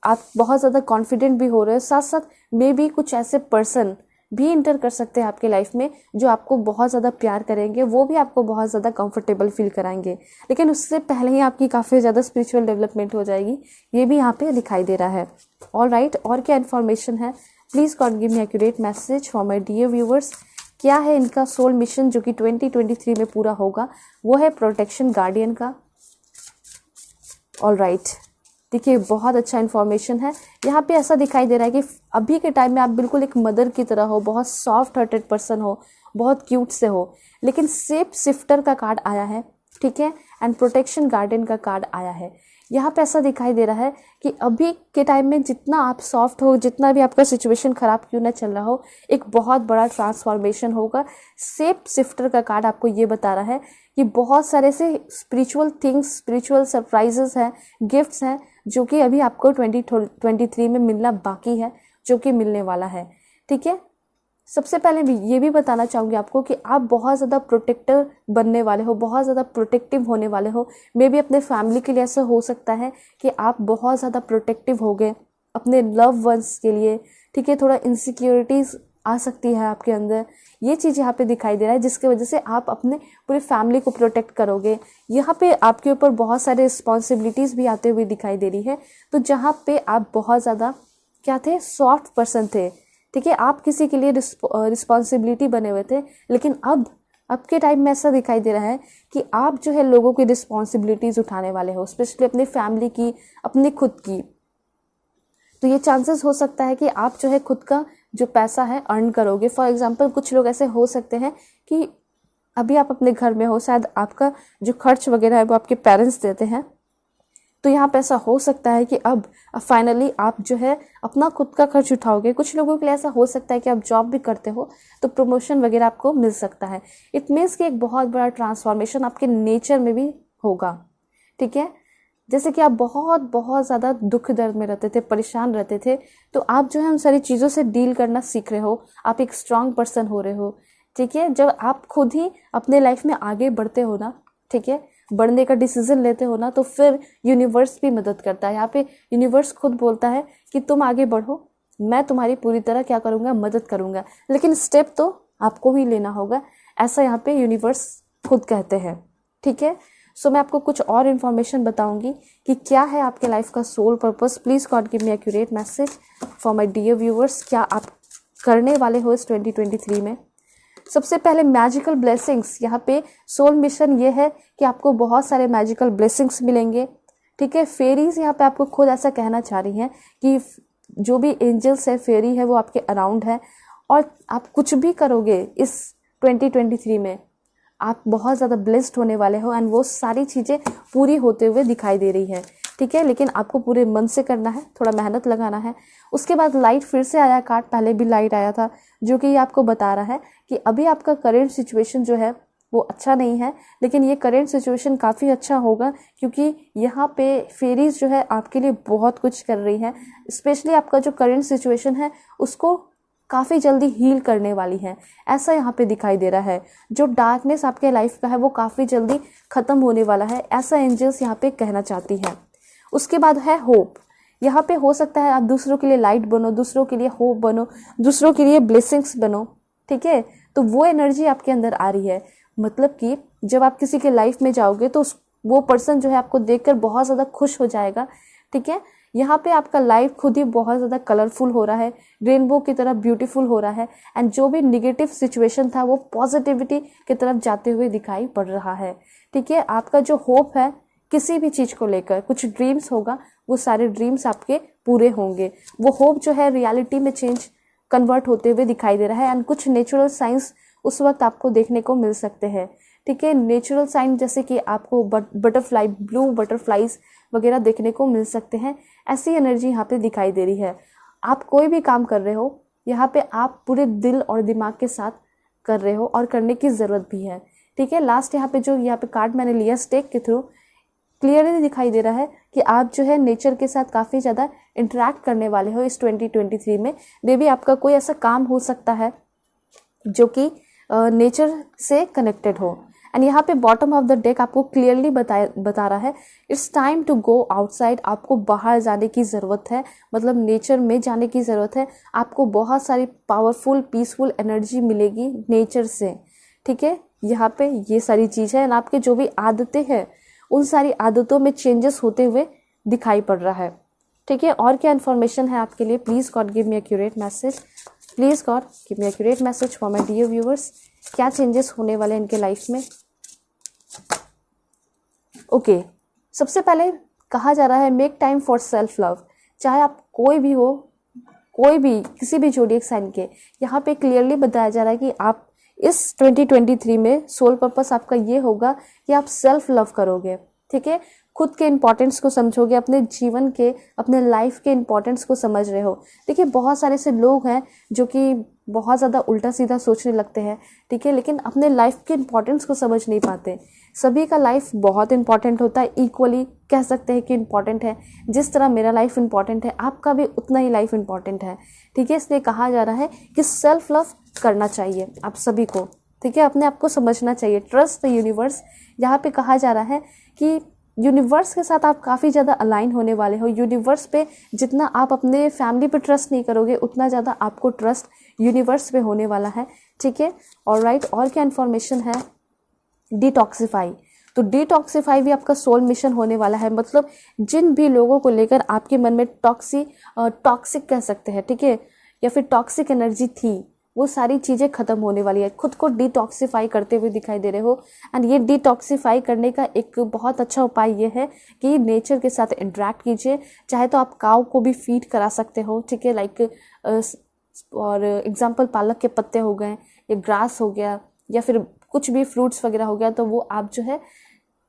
आप बहुत ज़्यादा कॉन्फिडेंट भी हो रहे हो। साथ साथ मे भी कुछ ऐसे पर्सन भी इंटर कर सकते हैं आपके लाइफ में जो आपको बहुत ज़्यादा प्यार करेंगे, वो भी आपको बहुत ज़्यादा कंफर्टेबल फील कराएंगे। लेकिन उससे पहले ही आपकी काफ़ी ज़्यादा स्पिरिचुअल डेवलपमेंट हो जाएगी, ये भी यहाँ पे दिखाई दे रहा है। ऑल राइट, और क्या इन्फॉर्मेशन है? Please God give me accurate message for my dear viewers. क्या है इनका सोल मिशन जो कि 2023 में पूरा होगा? वो है प्रोटेक्शन गार्डियन का। ऑल राइट, देखिए बहुत अच्छा इन्फॉर्मेशन है। यहाँ पे ऐसा दिखाई दे रहा है कि अभी के टाइम में आप बिल्कुल एक मदर की तरह हो, बहुत सॉफ्ट हार्टेड पर्सन हो, बहुत क्यूट से हो, लेकिन सेप शिफ्टर का कार्ड आया है। ठीक है, एंड प्रोटेक्शन गार्डन का कार्ड आया है। यहाँ पे ऐसा दिखाई दे रहा है कि अभी के टाइम में जितना आप सॉफ्ट हो, जितना भी आपका सिचुएशन खराब क्यों ना चल रहा हो, एक बहुत बड़ा ट्रांसफॉर्मेशन होगा। सेप शिफ्टर का कार्ड आपको ये बता रहा है कि बहुत सारे से स्पिरिचुअल थिंग्स, स्पिरिचुअल सरप्राइजेस हैं, गिफ्ट्स हैं जो कि अभी आपको 2023 में मिलना बाकी है, जो कि मिलने वाला है। ठीक है, सबसे पहले भी ये भी बताना चाहूँगी आपको कि आप बहुत ज़्यादा प्रोटेक्टर बनने वाले हो, बहुत ज़्यादा प्रोटेक्टिव होने वाले हो। मे बी अपने फैमिली के लिए ऐसा हो सकता है कि आप बहुत ज़्यादा प्रोटेक्टिव हो गए अपने लव वंस के लिए। ठीक है, थोड़ा इनसिक्योरिटीज़ आ सकती है आपके अंदर, ये चीज़ यहाँ पे दिखाई दे रहा है, जिसकी वजह से आप अपने पूरी फैमिली को प्रोटेक्ट करोगे। यहाँ पे आपके ऊपर बहुत सारे रिस्पॉन्सिबिलिटीज़ भी आते हुए दिखाई दे रही है। तो जहाँ पे आप बहुत ज़्यादा क्या थे, सॉफ्ट पर्सन थे। ठीक है, आप किसी के लिए रिस्पॉन्सिबिलिटी बने हुए थे, लेकिन अब के टाइम में ऐसा दिखाई दे रहा है कि आप जो है लोगों की रिस्पॉन्सिबिलिटीज़ उठाने वाले हो, स्पेशली अपनी फैमिली की, अपनी खुद की। तो ये चांसेस हो सकता है कि आप जो है खुद का जो पैसा है अर्न करोगे। फॉर एग्जांपल कुछ लोग ऐसे हो सकते हैं कि अभी आप अपने घर में हो, शायद आपका जो खर्च वगैरह है वो आपके पेरेंट्स देते हैं, तो यहाँ पे ऐसा हो सकता है कि अब फाइनली आप जो है अपना खुद का खर्च उठाओगे। कुछ लोगों के लिए ऐसा हो सकता है कि आप जॉब भी करते हो तो प्रमोशन वगैरह आपको मिल सकता है। इट मीन्स कि एक बहुत बड़ा ट्रांसफॉर्मेशन आपके नेचर में भी होगा। ठीक है, जैसे कि आप बहुत बहुत ज़्यादा दुख दर्द में रहते थे, परेशान रहते थे, तो आप जो है उन सारी चीज़ों से डील करना सीख रहे हो, आप एक स्ट्रांग पर्सन हो रहे हो। ठीक है, जब आप खुद ही अपने लाइफ में आगे बढ़ते हो ना, ठीक है, बढ़ने का डिसीजन लेते हो ना, तो फिर यूनिवर्स भी मदद करता है। यहाँ पे यूनिवर्स खुद बोलता है कि तुम आगे बढ़ो, मैं तुम्हारी पूरी तरह क्या करूँगा, मदद करूँगा, लेकिन स्टेप तो आपको ही लेना होगा, ऐसा यहाँ पे यूनिवर्स खुद कहते हैं। ठीक है, सो मैं आपको कुछ और इन्फॉर्मेशन बताऊंगी कि क्या है आपके लाइफ का soul purpose. Please God give me accurate message for my dear viewers. क्या आप करने वाले हो इस 2023 में। सबसे पहले मैजिकल ब्लेसिंग्स, यहाँ पे सोल मिशन ये है कि आपको बहुत सारे मैजिकल ब्लेसिंग्स मिलेंगे, ठीक है। फेरीज यहाँ पे आपको खुद ऐसा कहना चाह रही हैं कि जो भी एंजल्स है, फेरी है, वो आपके अराउंड है, और आप कुछ भी करोगे इस 2023 में आप बहुत ज़्यादा ब्लेस्ड होने वाले हो, एंड वो सारी चीज़ें पूरी होते हुए दिखाई दे रही है, ठीक है। लेकिन आपको पूरे मन से करना है, थोड़ा मेहनत लगाना है। उसके बाद लाइट फिर से आया कार्ड, पहले भी लाइट आया था, जो कि ये आपको बता रहा है कि अभी आपका करेंट सिचुएशन जो है वो अच्छा नहीं है, लेकिन ये करेंट सिचुएशन काफ़ी अच्छा होगा, क्योंकि यहाँ पे फेरीज जो है आपके लिए बहुत कुछ कर रही है। स्पेशली आपका जो करेंट सिचुएशन है उसको काफ़ी जल्दी हील करने वाली है, ऐसा यहाँ पे दिखाई दे रहा है। जो डार्कनेस आपके लाइफ का है वो काफ़ी जल्दी ख़त्म होने वाला है, ऐसा एंजल्स यहाँ पे कहना चाहती हैं। उसके बाद है होप। यहाँ पे हो सकता है आप दूसरों के लिए लाइट बनो, दूसरों के लिए होप बनो, दूसरों के लिए ब्लेसिंग्स बनो, ठीक है। तो वो एनर्जी आपके अंदर आ रही है, मतलब कि जब आप किसी के लाइफ में जाओगे तो वो पर्सन जो है आपको देखकर बहुत ज़्यादा खुश हो जाएगा, ठीक है। यहाँ पे आपका लाइफ खुद ही बहुत ज़्यादा कलरफुल हो रहा है, रेनबो की तरह ब्यूटीफुल हो रहा है, एंड जो भी निगेटिव सिचुएशन था वो पॉजिटिविटी की तरफ जाते हुए दिखाई पड़ रहा है, ठीक है। आपका जो होप है किसी भी चीज़ को लेकर, कुछ ड्रीम्स होगा, वो सारे ड्रीम्स आपके पूरे होंगे। वो होप जो है रियलिटी में चेंज कन्वर्ट होते हुए दिखाई दे रहा है, एंड कुछ नेचुरल साइंस उस वक्त आपको देखने को मिल सकते हैं, ठीक है। नेचुरल साइन जैसे कि आपको बटरफ्लाई, ब्लू बटरफ्लाइज वगैरह देखने को मिल सकते हैं, ऐसी एनर्जी यहाँ पे दिखाई दे रही है। आप कोई भी काम कर रहे हो, यहाँ पे आप पूरे दिल और दिमाग के साथ कर रहे हो, और करने की ज़रूरत भी है, ठीक है। लास्ट यहाँ पे कार्ड मैंने लिया स्टेक के थ्रू, क्लियरली दिखाई दे रहा है कि आप जो है नेचर के साथ काफ़ी ज़्यादा इंटरेक्ट करने वाले हो इस 2023 में। मे बी आपका कोई ऐसा काम हो सकता है जो कि नेचर से कनेक्टेड हो। एंड यहाँ पे बॉटम ऑफ द डेक आपको क्लियरली बता रहा है it's time to go outside. आपको बाहर जाने की ज़रूरत है, मतलब नेचर में जाने की ज़रूरत है। आपको बहुत सारी पावरफुल पीसफुल एनर्जी मिलेगी नेचर से, ठीक है। यहाँ पे ये सारी चीज़ है, एंड आपके जो भी आदतें हैं उन सारी आदतों में चेंजेस होते हुए दिखाई पड़ रहा है, ठीक है। और क्या इन्फॉर्मेशन है आपके लिए? Please God give me accurate message, please God give me accurate message for my dear viewers. क्या चेंजेस होने वाले हैं इनके लाइफ में? ओके, सबसे पहले कहा जा रहा है make time for self love. चाहे आप कोई भी हो, कोई भी किसी भी जोडिएक साइन के, यहाँ पे क्लियरली बताया जा रहा है कि आप इस 2023 में सोल पर्पस आपका ये होगा कि आप सेल्फ लव करोगे, ठीक है। खुद के इम्पोर्टेंस को समझोगे, अपने जीवन के, अपने लाइफ के इम्पोर्टेंस को समझ रहे हो। देखिए बहुत सारे ऐसे लोग हैं जो कि बहुत ज़्यादा उल्टा सीधा सोचने लगते हैं, ठीक है, लेकिन अपने लाइफ के इम्पोर्टेंस को समझ नहीं पाते। सभी का लाइफ बहुत इंपॉर्टेंट होता है, इक्वली कह सकते हैं कि इम्पॉर्टेंट है। जिस तरह मेरा लाइफ इंपॉर्टेंट है, आपका भी उतना ही लाइफ इंपॉर्टेंट है, ठीक है। इसलिए कहा जा रहा है कि सेल्फ लव करना चाहिए आप सभी को, ठीक है। अपने आप को समझना चाहिए, ट्रस्ट द यूनिवर्स। यहाँ पे कहा जा रहा है कि यूनिवर्स के साथ आप काफ़ी ज़्यादा अलाइन होने वाले हो। यूनिवर्स पे जितना आप अपने फैमिली पे ट्रस्ट नहीं करोगे, उतना ज़्यादा आपको ट्रस्ट यूनिवर्स पे होने वाला है, ठीक है। ऑलराइट, और क्या इन्फॉर्मेशन है? डिटॉक्सिफाई। तो डिटॉक्सिफाई भी आपका सोल मिशन होने वाला है। मतलब जिन भी लोगों को लेकर आपके मन में टॉक्सिक कह सकते हैं, ठीक है, या फिर टॉक्सिक एनर्जी थी, वो सारी चीज़ें ख़त्म होने वाली है। खुद को डिटॉक्सिफाई करते हुए दिखाई दे रहे हो, एंड ये डिटॉक्सिफाई करने का एक बहुत अच्छा उपाय ये है कि नेचर के साथ इंटरेक्ट कीजिए। चाहे तो आप काऊ को भी फीड करा सकते हो, ठीक है, लाइक और एग्जाम्पल पालक के पत्ते हो गए, या ग्रास हो गया, या फिर कुछ भी फ्रूट्स वगैरह हो गया, तो वो आप जो है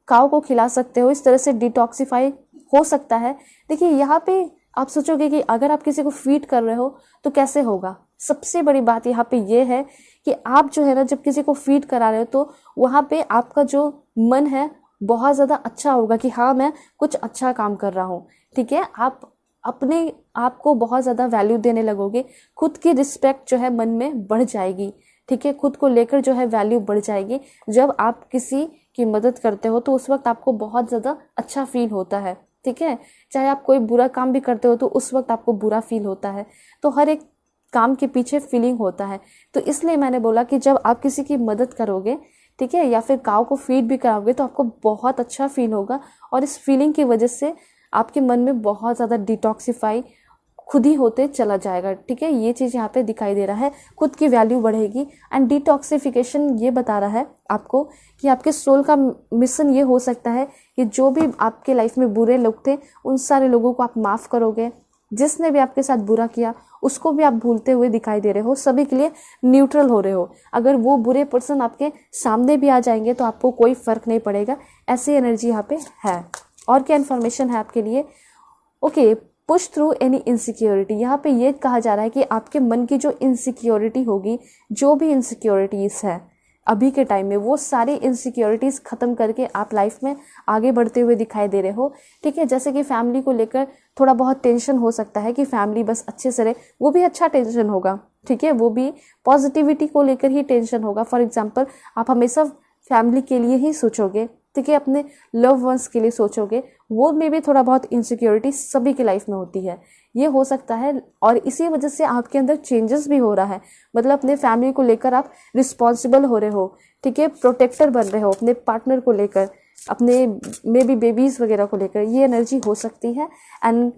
काऊ को खिला सकते हो। इस तरह से डिटॉक्सिफाई हो सकता है। देखिए यहाँ पे आप सोचोगे कि अगर आप किसी को फीड कर रहे हो तो कैसे होगा। सबसे बड़ी बात यहाँ पे ये है कि आप जो है ना, जब किसी को फीड करा रहे हो तो वहाँ पे आपका जो मन है बहुत ज़्यादा अच्छा होगा कि हाँ मैं कुछ अच्छा काम कर रहा हूँ, ठीक है। आप अपने आप को बहुत ज़्यादा वैल्यू देने लगोगे, खुद की रिस्पेक्ट जो है मन में बढ़ जाएगी, ठीक है। खुद को लेकर जो है वैल्यू बढ़ जाएगी। जब आप किसी की मदद करते हो तो उस वक्त आपको बहुत ज़्यादा अच्छा फील होता है, ठीक है। चाहे आप कोई बुरा काम भी करते हो तो उस वक्त आपको बुरा फील होता है। तो हर एक काम के पीछे फीलिंग होता है। तो इसलिए मैंने बोला कि जब आप किसी की मदद करोगे, ठीक है, या फिर काऊ को फीड भी कराओगे, तो आपको बहुत अच्छा फील होगा, और इस फीलिंग की वजह से आपके मन में बहुत ज़्यादा डिटॉक्सिफाई खुद ही होते चला जाएगा। ठीक है, ये चीज़ यहाँ पे दिखाई दे रहा है, खुद की वैल्यू बढ़ेगी। एंड डिटॉक्सिफिकेशन ये बता रहा है आपको कि आपके सोल का मिशन ये हो सकता है कि जो भी आपके लाइफ में बुरे लोग थे उन सारे लोगों को आप माफ़ करोगे, जिसने भी आपके साथ बुरा किया उसको भी आप भूलते हुए दिखाई दे रहे हो, सभी के लिए न्यूट्रल हो रहे हो। अगर वो बुरे पर्सन आपके सामने भी आ जाएंगे तो आपको कोई फ़र्क नहीं पड़ेगा, ऐसी एनर्जी यहाँ पे है। और क्या इन्फॉर्मेशन है आपके लिए? Okay, push through any insecurity. यहाँ पे ये कहा जा रहा है कि आपके मन की जो इनसिक्योरिटी होगी, जो भी इनसिक्योरिटीज़ है अभी के टाइम में, वो सारी इनसिक्योरिटीज़ ख़त्म करके आप लाइफ में आगे बढ़ते हुए दिखाई दे रहे हो। ठीक है, जैसे कि फैमिली को लेकर थोड़ा बहुत टेंशन हो सकता है कि फैमिली बस अच्छे से रहे, वो भी अच्छा टेंशन होगा। ठीक है, वो भी पॉजिटिविटी को लेकर ही टेंशन होगा। फॉर एग्जाम्पल, आप हमेशा फैमिली के लिए ही सोचोगे, ठीक है, अपने लव वंस के लिए सोचोगे, वो में भी थोड़ा बहुत इनसिक्योरिटी सभी की लाइफ में होती है, ये हो सकता है। और इसी वजह से आपके अंदर चेंजेस भी हो रहा है, मतलब अपने फैमिली को लेकर आप रिस्पॉन्सिबल हो रहे हो। ठीक है, प्रोटेक्टर बन रहे हो अपने पार्टनर को लेकर, अपने मे बी बेबीज़ वगैरह को लेकर, ये एनर्जी हो सकती है। And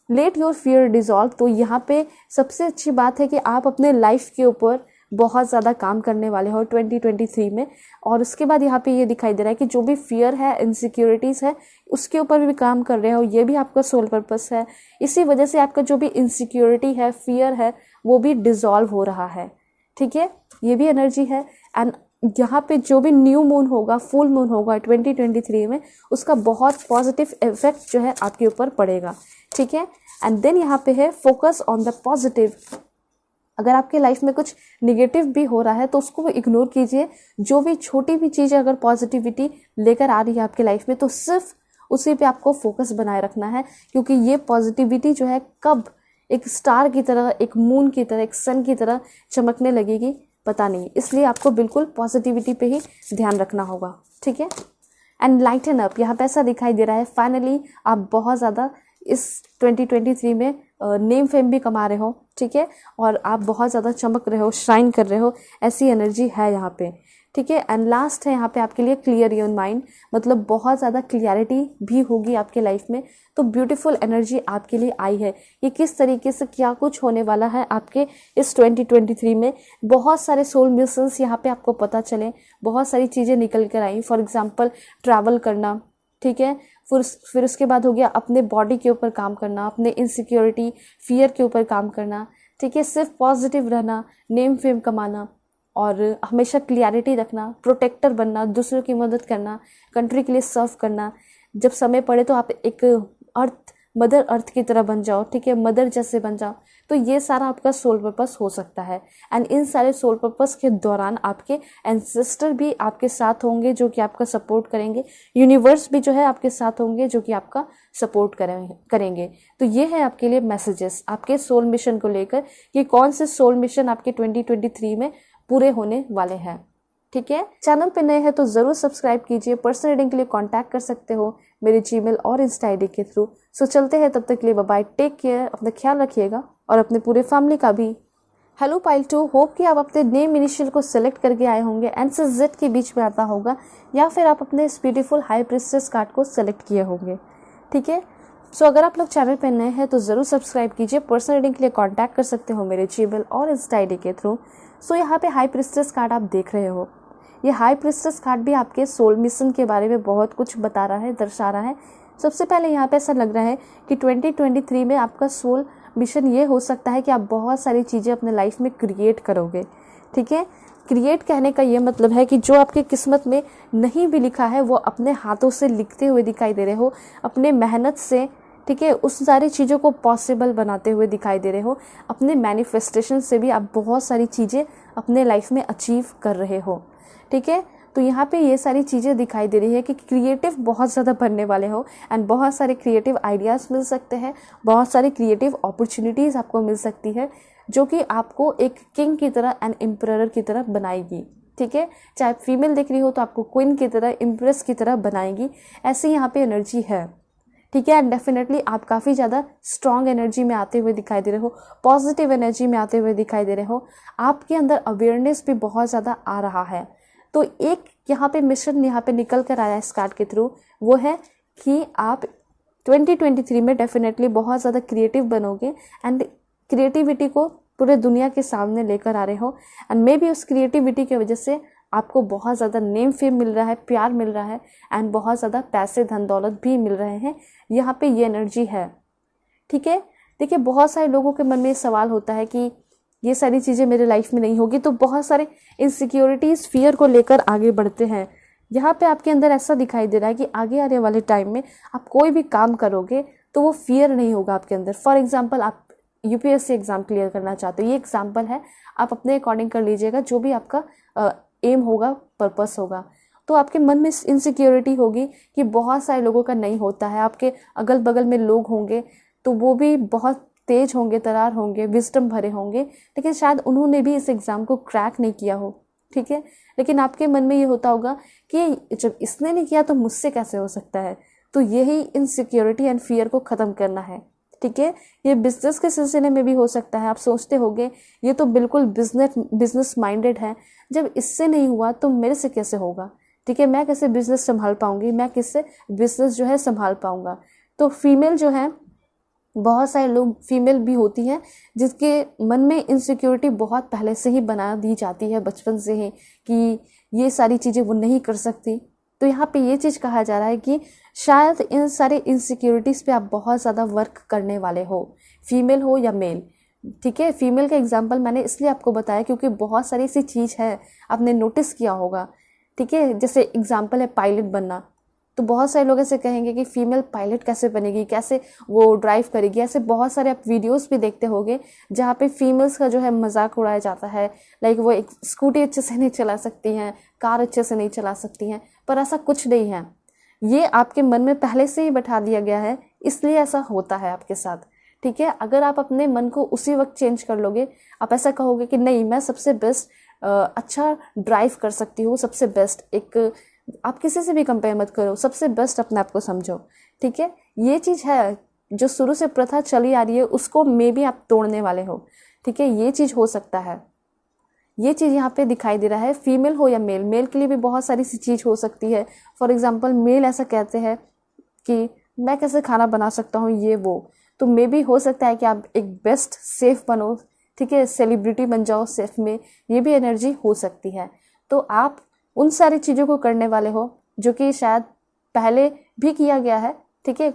let your fear dissolve. तो यहाँ पे सबसे अच्छी बात है कि आप अपने लाइफ के ऊपर बहुत ज़्यादा काम करने वाले हो 2023 में। और उसके बाद यहाँ पे ये दिखाई दे रहा है कि जो भी फियर है, इनसिक्योरिटीज़ है, उसके ऊपर भी काम कर रहे हो, ये भी आपका सोल पर्पस है। इसी वजह से आपका जो भी इनसिक्योरिटी है, फियर है, वो भी डिज़ोल्व हो रहा है। ठीक है, ये भी एनर्जी है। एंड यहाँ पे जो भी न्यू मून होगा, फुल मून होगा 2023 में, उसका बहुत पॉजिटिव इफेक्ट जो है आपके ऊपर पड़ेगा। ठीक है, एंड देन यहाँ पे है फोकस ऑन द पॉजिटिव। अगर आपके लाइफ में कुछ निगेटिव भी हो रहा है तो उसको इग्नोर कीजिए। जो भी छोटी भी चीज़ अगर पॉजिटिविटी लेकर आ रही है आपके लाइफ में, तो सिर्फ उसी पे आपको फोकस बनाए रखना है, क्योंकि ये पॉजिटिविटी जो है कब एक स्टार की तरह, एक मून की तरह, एक सन की तरह चमकने लगेगी पता नहीं। इसलिए आपको बिल्कुल पॉजिटिविटी पे ही ध्यान रखना होगा। ठीक है, एंड लाइटन अप। यहाँ पे ऐसा दिखाई दे रहा है फाइनली आप बहुत ज़्यादा इस 2023 में नेम फेम भी कमा रहे हो। ठीक है, और आप बहुत ज़्यादा चमक रहे हो, शाइन कर रहे हो, ऐसी एनर्जी है यहाँ पे। ठीक है, एंड लास्ट है यहाँ पे आपके लिए क्लियर योर माइंड, मतलब बहुत ज़्यादा क्लियरिटी भी होगी आपके लाइफ में। तो ब्यूटीफुल एनर्जी आपके लिए आई है। ये किस तरीके से क्या कुछ होने वाला है आपके इस 2023 में, बहुत सारे सोल मिशंस यहाँ पे आपको पता चले, बहुत सारी चीज़ें निकल कर आई। फॉर एग्जाम्पल ट्रैवल करना, ठीक है, फिर उसके बाद हो गया अपने बॉडी के ऊपर काम करना, अपने इनसिक्योरिटी, फियर के ऊपर काम करना। ठीक है, सिर्फ पॉजिटिव रहना, नेम फेम कमाना, और हमेशा क्लियरिटी रखना, प्रोटेक्टर बनना, दूसरों की मदद करना, कंट्री के लिए सर्व करना। जब समय पड़े तो आप एक मदर अर्थ की तरह बन जाओ। ठीक है, मदर जैसे बन जाओ। तो ये सारा आपका सोल पर्पस हो सकता है। एंड इन सारे सोल पर्पस के दौरान आपके एंसेस्टर भी आपके साथ होंगे जो कि आपका सपोर्ट करेंगे, यूनिवर्स भी जो है आपके साथ होंगे जो कि आपका सपोर्ट करेंगे। तो ये है आपके लिए मैसेजेस आपके सोल मिशन को लेकर कि कौन से सोल मिशन आपके 2023 में पूरे होने वाले हैं। ठीक है, चैनल पे नए हैं तो ज़रूर सब्सक्राइब कीजिए। पर्सनल रीडिंग के लिए कांटेक्ट कर सकते हो मेरे जीमेल और इंस्टा आईडी के थ्रू। सो चलते हैं, तब तक के लिए बाय बाय, टेक केयर, अपना ख्याल रखिएगा और अपने पूरे फैमिली का भी। हेलो पाइल 2, होप कि आप अपने नेम इनिशियल को सिलेक्ट करके आए होंगे, एन से जेड के बीच में आता होगा, या फिर आप अपने इस ब्यूटीफुल हाई प्रिंसेस कार्ड को सिलेक्ट किए होंगे। ठीक है, सो अगर आप लोग चैनल पर नए हैं तो ज़रूर सब्सक्राइब कीजिए। पर्सनल रीडिंग के लिए कॉन्टैक्ट कर सकते हो मेरे जीमेल और इंस्टा आईडी के थ्रू। सो यहाँ पे हाई प्रिंसेस कार्ड आप देख रहे हो, ये हाई प्रिस्टेस कार्ड भी आपके सोल मिशन के बारे में बहुत कुछ बता रहा है, दर्शा रहा है। सबसे पहले यहाँ पे ऐसा लग रहा है कि 2023 में आपका सोल मिशन ये हो सकता है कि आप बहुत सारी चीज़ें अपने लाइफ में क्रिएट करोगे। ठीक है, क्रिएट कहने का ये मतलब है कि जो आपके किस्मत में नहीं भी लिखा है वो अपने हाथों से लिखते हुए दिखाई दे रहे हो, अपने मेहनत से। ठीक है, उस सारी चीज़ों को पॉसिबल बनाते हुए दिखाई दे रहे हो। अपने मैनिफेस्टेशन से भी आप बहुत सारी चीज़ें अपने लाइफ में अचीव कर रहे हो। ठीक है, तो यहाँ पे ये सारी चीज़ें दिखाई दे रही है कि क्रिएटिव बहुत ज़्यादा बनने वाले हो, एंड बहुत सारे क्रिएटिव आइडियाज़ मिल सकते हैं, बहुत सारी क्रिएटिव अपॉर्चुनिटीज़ आपको मिल सकती है जो कि आपको एक किंग की तरह एंड एम्परर की तरह बनाएगी। ठीक है, चाहे फीमेल देख रही हो तो आपको क्वीन की तरह, इम्प्रेस की तरह बनाएगी, ऐसी यहाँ पे एनर्जी है। ठीक है, एंड डेफिनेटली आप काफ़ी ज़्यादा स्ट्रॉन्ग एनर्जी में आते हुए दिखाई दे रहे हो, पॉजिटिव एनर्जी में आते हुए दिखाई दे रहे हो। आपके अंदर अवेयरनेस भी बहुत ज़्यादा आ रहा है। तो एक यहाँ पे मिशन यहाँ पे निकल कर आया इस कार्ड के थ्रू, वो है कि आप 2023 में डेफिनेटली बहुत ज़्यादा क्रिएटिव बनोगे एंड क्रिएटिविटी को पूरे दुनिया के सामने लेकर आ रहे हो। एंड मे बी उस क्रिएटिविटी की वजह से आपको बहुत ज़्यादा नेम फेम मिल रहा है, प्यार मिल रहा है एंड बहुत ज़्यादा पैसे धन दौलत भी मिल रहे हैं। यहाँ पे ये एनर्जी है, ठीक है। देखिए, बहुत सारे लोगों के मन में सवाल होता है कि ये सारी चीज़ें मेरे लाइफ में नहीं होगी, तो बहुत सारे इनसिक्योरिटीज़, फियर को लेकर आगे बढ़ते हैं। यहाँ पे आपके अंदर ऐसा दिखाई दे रहा है कि आगे आने वाले टाइम में आप कोई भी काम करोगे तो वो फियर नहीं होगा आपके अंदर। फॉर एग्जाम्पल, आप यूपीएससी एग्ज़ाम क्लियर करना चाहते हो, ये एग्जाम्पल है, आप अपने अकॉर्डिंग कर लीजिएगा, जो भी आपका एम होगा, पर्पस होगा। तो आपके मन में इनसिक्योरिटी होगी कि बहुत सारे लोगों का नहीं होता है, आपके अगल बगल में लोग होंगे तो वो भी बहुत तेज होंगे, तरार होंगे, विजडम भरे होंगे, लेकिन शायद उन्होंने भी इस एग्ज़ाम को क्रैक नहीं किया हो, ठीक है। लेकिन आपके मन में ये होता होगा कि जब इसने नहीं किया तो मुझसे कैसे हो सकता है। तो यही इनसिक्योरिटी एंड फियर को ख़त्म करना है, ठीक है। ये बिजनेस के सिलसिले में भी हो सकता है। आप सोचते होंगे ये तो बिल्कुल बिजनेस माइंडेड है, जब इससे नहीं हुआ तो मेरे से कैसे होगा, ठीक है। मैं कैसे बिजनेस संभाल पाऊंगी, मैं किससे बिजनेस जो है संभाल पाऊंगा। तो फीमेल जो है, बहुत सारे लोग फीमेल भी होती हैं जिसके मन में इनसिक्योरिटी बहुत पहले से ही बना दी जाती है, बचपन से ही, कि ये सारी चीज़ें वो नहीं कर सकती। तो यहाँ पे ये चीज़ कहा जा रहा है कि शायद इन सारे इनसिक्योरिटीज़ पे आप बहुत ज़्यादा वर्क करने वाले हो, फीमेल हो या मेल, ठीक है। फीमेल का एग्जांपल मैंने इसलिए आपको बताया क्योंकि बहुत सारी ऐसी चीज़ है, आपने नोटिस किया होगा, ठीक है। जैसे एग्जांपल है पायलट बनना, तो बहुत सारे लोग ऐसे कहेंगे कि फीमेल पायलट कैसे बनेगी, कैसे वो ड्राइव करेगी। ऐसे बहुत सारे आप वीडियोस भी देखते होंगे जहाँ पे फीमेल्स का जो है मजाक उड़ाया जाता है, लाइक वो एक स्कूटी अच्छे से नहीं चला सकती हैं, कार अच्छे से नहीं चला सकती हैं, पर ऐसा कुछ नहीं है। ये आपके मन में पहले से ही बैठा दिया गया है, इसलिए ऐसा होता है आपके साथ, ठीक है। अगर आप अपने मन को उसी वक्त चेंज कर लोगे, आप ऐसा कहोगे कि नहीं, मैं सबसे बेस्ट अच्छा ड्राइव कर सकती हूँ, सबसे बेस्ट, एक आप किसी से भी कंपेयर मत करो, सबसे बेस्ट अपने आप को समझो, ठीक है। ये चीज़ है जो शुरू से प्रथा चली आ रही है, उसको मे भी आप तोड़ने वाले हो, ठीक है। ये चीज़ हो सकता है, ये चीज़ यहाँ पे दिखाई दे रहा है। फीमेल हो या मेल, मेल के लिए भी बहुत सारी सी चीज़ हो सकती है। फॉर एग्जाम्पल, मेल ऐसा कहते हैं कि मैं कैसे खाना बना सकता हूँ, ये वो, तो मे भी हो सकता है कि आप एक बेस्ट सेफ बनो, ठीक है, सेलिब्रिटी बन जाओ सेफ में, ये भी एनर्जी हो सकती है। तो आप उन सारी चीज़ों को करने वाले हो जो कि शायद पहले भी किया गया है, ठीक है,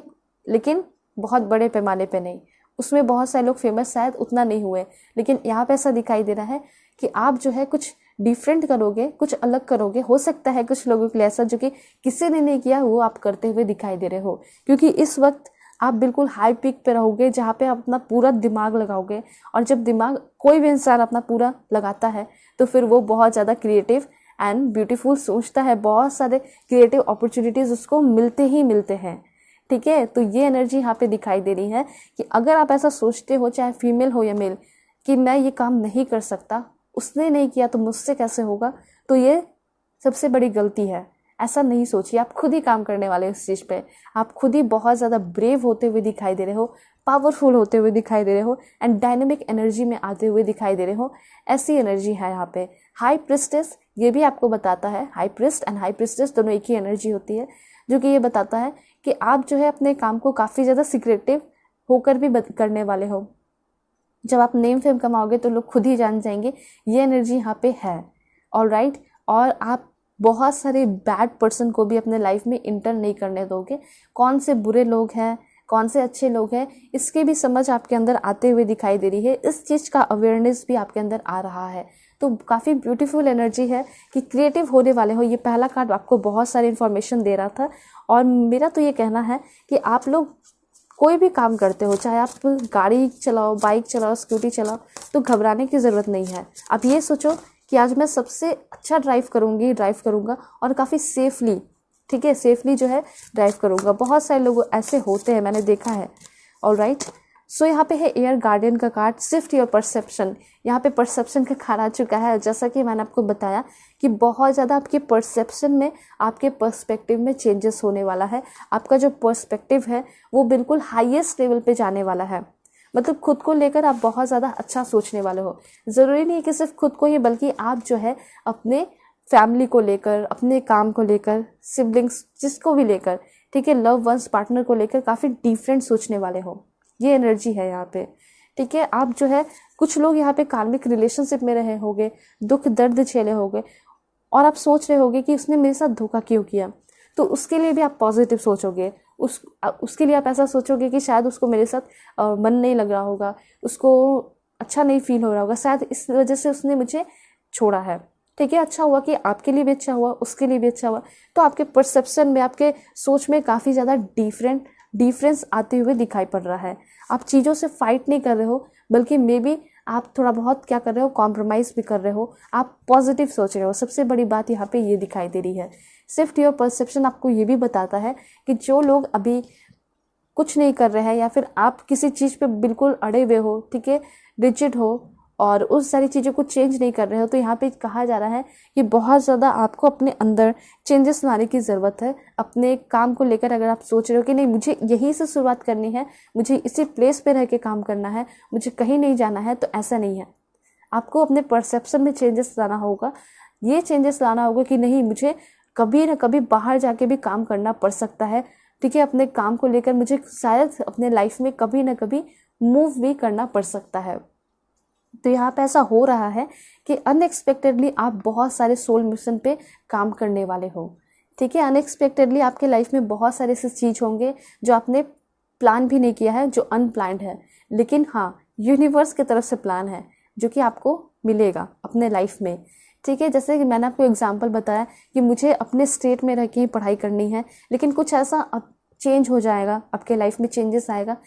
लेकिन बहुत बड़े पैमाने पे नहीं। उसमें बहुत सारे लोग फेमस शायद उतना नहीं हुए, लेकिन यहाँ पे ऐसा दिखाई दे रहा है कि आप जो है कुछ डिफरेंट करोगे, कुछ अलग करोगे। हो सकता है कुछ लोगों के लिए ऐसा जो कि किसी ने नहीं किया, वो आप करते हुए दिखाई दे रहे हो, क्योंकि इस वक्त आप बिल्कुल हाई पीक पे रहोगे जहाँ पे आप अपना पूरा दिमाग लगाओगे। और जब दिमाग कोई भी इंसान अपना पूरा लगाता है तो फिर वो बहुत ज़्यादा क्रिएटिव एंड ब्यूटीफुल सोचता है, बहुत सारे क्रिएटिव अपॉर्चुनिटीज़ उसको मिलते ही मिलते हैं, ठीक है। तो ये एनर्जी यहाँ पे दिखाई दे रही है कि अगर आप ऐसा सोचते हो, चाहे फीमेल हो या मेल, कि मैं ये काम नहीं कर सकता, उसने नहीं किया तो मुझसे कैसे होगा, तो ये सबसे बड़ी गलती है। ऐसा नहीं सोचिए, आप खुद ही काम करने वाले हो इस चीज़ पे। आप खुद ही बहुत ज़्यादा ब्रेव होते हुए दिखाई दे रहे हो, पावरफुल होते हुए दिखाई दे रहे हो एंड डायनेमिक एनर्जी में आते हुए दिखाई दे रहे हो। ऐसी एनर्जी है यहाँ पे। हाई प्रिस्टेस ये भी आपको बताता है, high priest and high priestess दोनों एक ही एनर्जी होती है, जो कि ये बताता है कि आप जो है अपने काम को काफ़ी ज़्यादा सीक्रेटिव होकर भी करने वाले हो। जब आप नेम फेम कमाओगे तो लोग खुद ही जान जाएंगे, ये एनर्जी यहाँ पे है, ऑलराइट। और आप बहुत सारे बैड पर्सन को भी अपने लाइफ में इंटर नहीं करने दोगे। कौन से बुरे लोग हैं, कौन से अच्छे लोग हैं, इसकी भी समझ आपके अंदर आते हुए दिखाई दे रही है। इस चीज़ का अवेयरनेस भी आपके अंदर आ रहा है। तो काफ़ी ब्यूटीफुल एनर्जी है कि क्रिएटिव होने वाले हो। ये पहला कार्ड आपको बहुत सारी इन्फॉर्मेशन दे रहा था, और मेरा तो ये कहना है कि आप लोग कोई भी काम करते हो, चाहे आप गाड़ी चलाओ, बाइक चलाओ, स्कूटी चलाओ, तो घबराने की ज़रूरत नहीं है। आप ये सोचो कि आज मैं सबसे अच्छा ड्राइव करूँगा और काफ़ी सेफली, ठीक है, सेफली जो है ड्राइव करूँगा। बहुत सारे लोग ऐसे होते हैं, मैंने देखा है, ऑलराइट। सो यहाँ पे है एयर गार्डियन का कार्ड, शिफ्ट योर परसेप्शन। यहाँ पे परसेप्शन का कार्ड आ चुका है। जैसा कि मैंने आपको बताया कि बहुत ज़्यादा आपके परसेप्शन में, आपके पर्सपेक्टिव में चेंजेस होने वाला है। आपका जो पर्सपेक्टिव है वो बिल्कुल हाईएस्ट लेवल पे जाने वाला है। मतलब खुद को लेकर आप बहुत ज़्यादा अच्छा सोचने वाले हो। ज़रूरी नहीं है कि सिर्फ खुद को ही, बल्कि आप जो है अपने फैमिली को लेकर, अपने काम को लेकर, सिबलिंग्स, जिसको भी लेकर, ठीक है, लव वंस पार्टनर को लेकर काफ़ी डिफरेंट सोचने वाले हो, ये एनर्जी है यहाँ पे। ठीक है, आप जो है कुछ लोग यहाँ पे कार्मिक रिलेशनशिप में रहे होंगे, दुख दर्द झेले होंगे और आप सोच रहे होगे कि उसने मेरे साथ धोखा क्यों किया, तो उसके लिए भी आप पॉजिटिव सोचोगे। उसके लिए आप ऐसा सोचोगे कि शायद उसको मेरे साथ मन नहीं लग रहा होगा, उसको अच्छा नहीं फील हो रहा होगा, शायद इस वजह से उसने मुझे छोड़ा है। ठीक है, अच्छा हुआ कि आपके लिए भी अच्छा हुआ, उसके लिए भी अच्छा हुआ। तो आपके परसेप्शन में, आपके सोच में काफ़ी ज़्यादा डिफरेंस आते हुए दिखाई पड़ रहा है। आप चीज़ों से फाइट नहीं कर रहे हो, बल्कि मे बी आप थोड़ा बहुत क्या कर रहे हो, कॉम्प्रोमाइज़ भी कर रहे हो, आप पॉजिटिव सोच रहे हो। सबसे बड़ी बात यहाँ पे ये दिखाई दे रही है। सिर्फ योर परसेप्शन आपको ये भी बताता है कि जो लोग अभी कुछ नहीं कर रहे हैं या फिर आप किसी चीज़ पे बिल्कुल अड़े हुए हो, ठीक है, रिजिड हो और उस सारी चीज़ों को चेंज नहीं कर रहे हो, तो यहाँ पे कहा जा रहा है कि बहुत ज़्यादा आपको अपने अंदर चेंजेस लाने की ज़रूरत है। अपने काम को लेकर अगर आप सोच रहे हो कि नहीं मुझे यहीं से शुरुआत करनी है, मुझे इसी प्लेस पे रह के काम करना है, मुझे कहीं नहीं जाना है, तो ऐसा नहीं है। आपको अपने परसेप्शन में चेंजेस लाना होगा। ये चेंजेस लाना होगा कि नहीं, मुझे कभी ना कभी बाहर जाके भी काम करना पड़ सकता है। ठीक है, अपने काम को लेकर मुझे शायद अपने लाइफ में कभी ना कभी मूव भी करना पड़ सकता है। तो यहाँ पे ऐसा हो रहा है कि अनएक्सपेक्टेडली आप बहुत सारे सोल मिशन पे काम करने वाले हो। ठीक है, अनएक्सपेक्टेडली आपके लाइफ में बहुत सारे ऐसे चीज़ होंगे जो आपने प्लान भी नहीं किया है, जो अनप्लान्ड है, लेकिन हाँ यूनिवर्स की तरफ से प्लान है जो कि आपको मिलेगा अपने लाइफ में। ठीक है, जैसे कि मैंने आपको एग्जांपल बताया कि मुझे अपने स्टेट में रह के ही पढ़ाई करनी है, लेकिन कुछ ऐसा अब चेंज हो जाएगा, आपके लाइफ में चेंजेस आएगा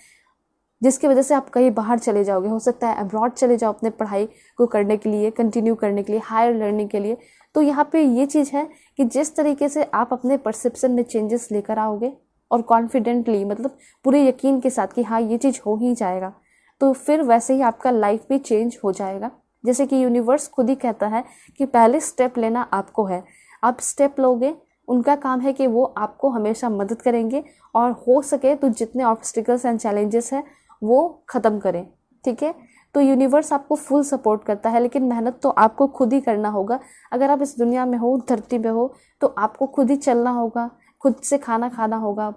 जिसकी वजह से आप कहीं बाहर चले जाओगे। हो सकता है अब्रॉड चले जाओ अपने पढ़ाई को करने के लिए, कंटिन्यू करने के लिए, हायर लर्निंग के लिए। तो यहाँ पे ये चीज़ है कि जिस तरीके से आप अपने परसेप्शन में चेंजेस लेकर आओगे और कॉन्फिडेंटली, मतलब पूरे यकीन के साथ कि हाँ ये चीज़ हो ही जाएगा, तो फिर वैसे ही आपका लाइफ भी चेंज हो जाएगा। जैसे कि यूनिवर्स खुद ही कहता है कि पहले स्टेप लेना आपको है। आप स्टेप लोगे, उनका काम है कि वो आपको हमेशा मदद करेंगे और हो सके तो जितने ऑब्स्टिकल्स एंड चैलेंजेस हैं वो ख़त्म करें। ठीक है, तो यूनिवर्स आपको फुल सपोर्ट करता है, लेकिन मेहनत तो आपको खुद ही करना होगा। अगर आप इस दुनिया में हो, धरती पे हो, तो आपको खुद ही चलना होगा, खुद से खाना खाना होगा।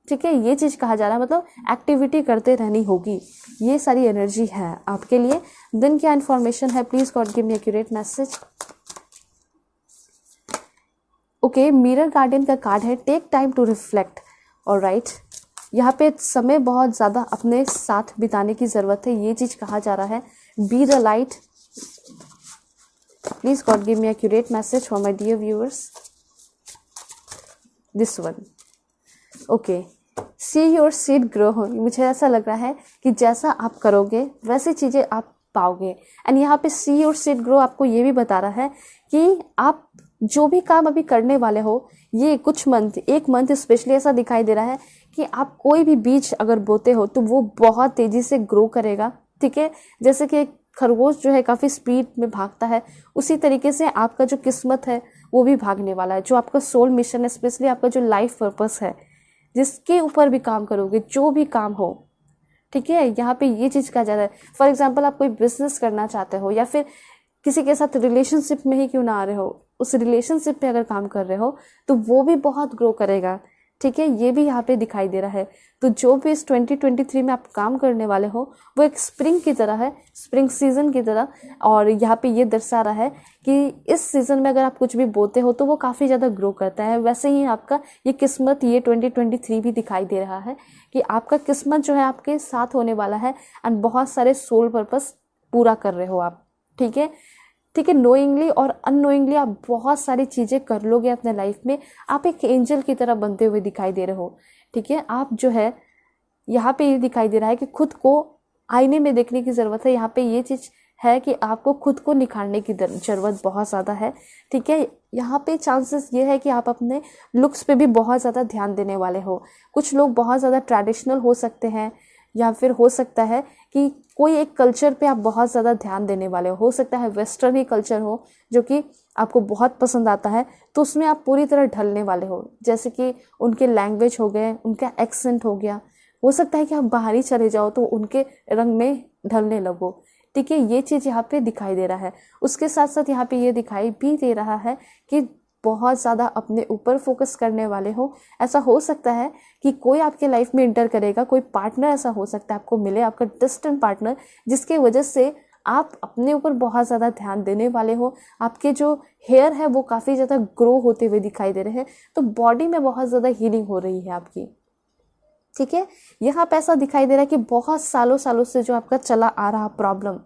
ठीक है, ये चीज़ कहा जा रहा है, मतलब एक्टिविटी करते रहनी होगी। ये सारी एनर्जी है आपके लिए। दिन क्या इन्फॉर्मेशन है, please God give me accurate message. Okay, mirror garden का कार्ड है, take time to reflect. Alright, यहाँ पे समय बहुत ज़्यादा अपने साथ बिताने की ज़रूरत है, ये चीज़ कहा जा रहा है। Be the light. Please God give me accurate message for my dear viewers. This one. Okay, see your seed grow. मुझे ऐसा लग रहा है कि जैसा आप करोगे वैसी चीज़ें आप पाओगे। एंड यहाँ पे सी योर सीड ग्रो आपको ये भी बता रहा है कि आप जो भी काम अभी करने वाले हो, ये कुछ मंथ, एक मंथ स्पेशली ऐसा दिखाई दे रहा है कि आप कोई भी बीज अगर बोते हो तो वो बहुत तेज़ी से ग्रो करेगा। ठीक है, जैसे कि एक खरगोश जो है काफ़ी स्पीड में भागता है, उसी तरीके से आपका जो किस्मत है वो भी भागने वाला है। जो आपका सोल मिशन है, स्पेशली आपका जो लाइफ पर्पस है, जिसके ऊपर भी काम करोगे, जो भी काम हो, ठीक है, यहाँ पे ये चीज़ कहा जा रहा है। फॉर एग्जाम्पल, आप कोई बिजनेस करना चाहते हो या फिर किसी के साथ रिलेशनशिप में ही क्यों ना आ रहे हो, उस रिलेशनशिप पे अगर काम कर रहे हो तो वो भी बहुत ग्रो करेगा। ठीक है, ये भी यहाँ पे दिखाई दे रहा है। तो जो भी इस 2023 में आप काम करने वाले हो वो एक स्प्रिंग की तरह है, स्प्रिंग सीजन की तरह। और यहाँ पे ये दर्शा रहा है कि इस सीजन में अगर आप कुछ भी बोते हो तो वो काफ़ी ज़्यादा ग्रो करता है। वैसे ही आपका ये किस्मत, ये 2023 भी दिखाई दे रहा है कि आपका किस्मत जो है आपके साथ होने वाला है एंड बहुत सारे सोल पर्पस पूरा कर रहे हो आप। ठीक है, ठीक है, नोइंगली और अननोइंगली आप बहुत सारी चीज़ें कर लोगे अपने लाइफ में। आप एक एंजल की तरह बनते हुए दिखाई दे रहे हो। ठीक है, आप जो है यहाँ पे ये दिखाई दे रहा है कि खुद को आईने में देखने की ज़रूरत है। यहाँ पे ये चीज़ है कि आपको खुद को निखारने की ज़रूरत बहुत ज़्यादा है। ठीक है, यहाँ पे चांसेस ये है कि आप अपने लुक्स पे भी बहुत ज़्यादा ध्यान देने वाले हो। कुछ लोग बहुत ज़्यादा ट्रेडिशनल हो सकते हैं, या फिर हो सकता है कि कोई एक कल्चर पे आप बहुत ज़्यादा ध्यान देने वाले हो सकता है वेस्टर्न ही कल्चर हो जो कि आपको बहुत पसंद आता है, तो उसमें आप पूरी तरह ढलने वाले हो। जैसे कि उनके लैंग्वेज हो गए, उनका एक्सेंट हो गया, हो सकता है कि आप बाहर ही चले जाओ तो उनके रंग में ढलने लगो। ठीक है, ये चीज़ यहाँ पे दिखाई दे रहा है। उसके साथ साथ यहाँ पे ये दिखाई भी दे रहा है कि बहुत ज़्यादा अपने ऊपर फोकस करने वाले हो। ऐसा हो सकता है कि कोई आपके लाइफ में इंटर करेगा, कोई पार्टनर ऐसा हो सकता है आपको मिले, आपका डिस्टेंट पार्टनर, जिसके वजह से आप अपने ऊपर बहुत ज़्यादा ध्यान देने वाले हो। आपके जो हेयर है वो काफ़ी ज़्यादा ग्रो होते हुए दिखाई दे रहे हैं, तो बॉडी में बहुत ज़्यादा हीलिंग हो रही है आपकी। ठीक है, यहाँ पे ऐसा दिखाई दे रहा है कि बहुत सालों सालों से जो आपका चला आ रहा प्रॉब्लम,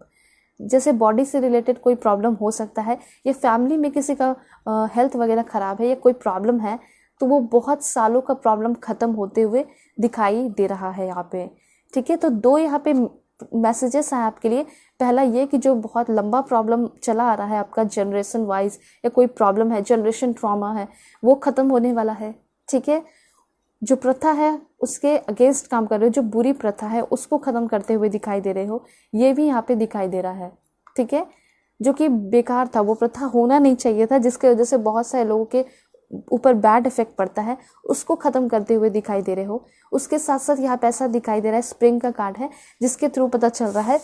जैसे बॉडी से रिलेटेड कोई प्रॉब्लम हो सकता है, या फैमिली में किसी का हेल्थ वगैरह ख़राब है या कोई प्रॉब्लम है, तो वो बहुत सालों का प्रॉब्लम ख़त्म होते हुए दिखाई दे रहा है यहाँ पे। ठीक है, तो दो यहाँ पे मैसेजेस हैं आपके लिए। पहला ये कि जो बहुत लंबा प्रॉब्लम चला आ रहा है आपका जनरेशन वाइज, या कोई प्रॉब्लम है, जनरेशन ट्रॉमा है, वो ख़त्म होने वाला है। ठीक है, जो प्रथा है उसके अगेंस्ट काम कर रहे हो, जो बुरी प्रथा है उसको ख़त्म करते हुए दिखाई दे रहे हो, ये भी यहाँ पे दिखाई दे रहा है। ठीक है, जो कि बेकार था, वो प्रथा होना नहीं चाहिए था, जिसके वजह से बहुत सारे लोगों के ऊपर बैड इफेक्ट पड़ता है, उसको ख़त्म करते हुए दिखाई दे रहे हो। उसके साथ साथ यहाँ पे ऐसा दिखाई दे रहा है, स्प्रिंग का कार्ड है, जिसके थ्रू पता चल रहा है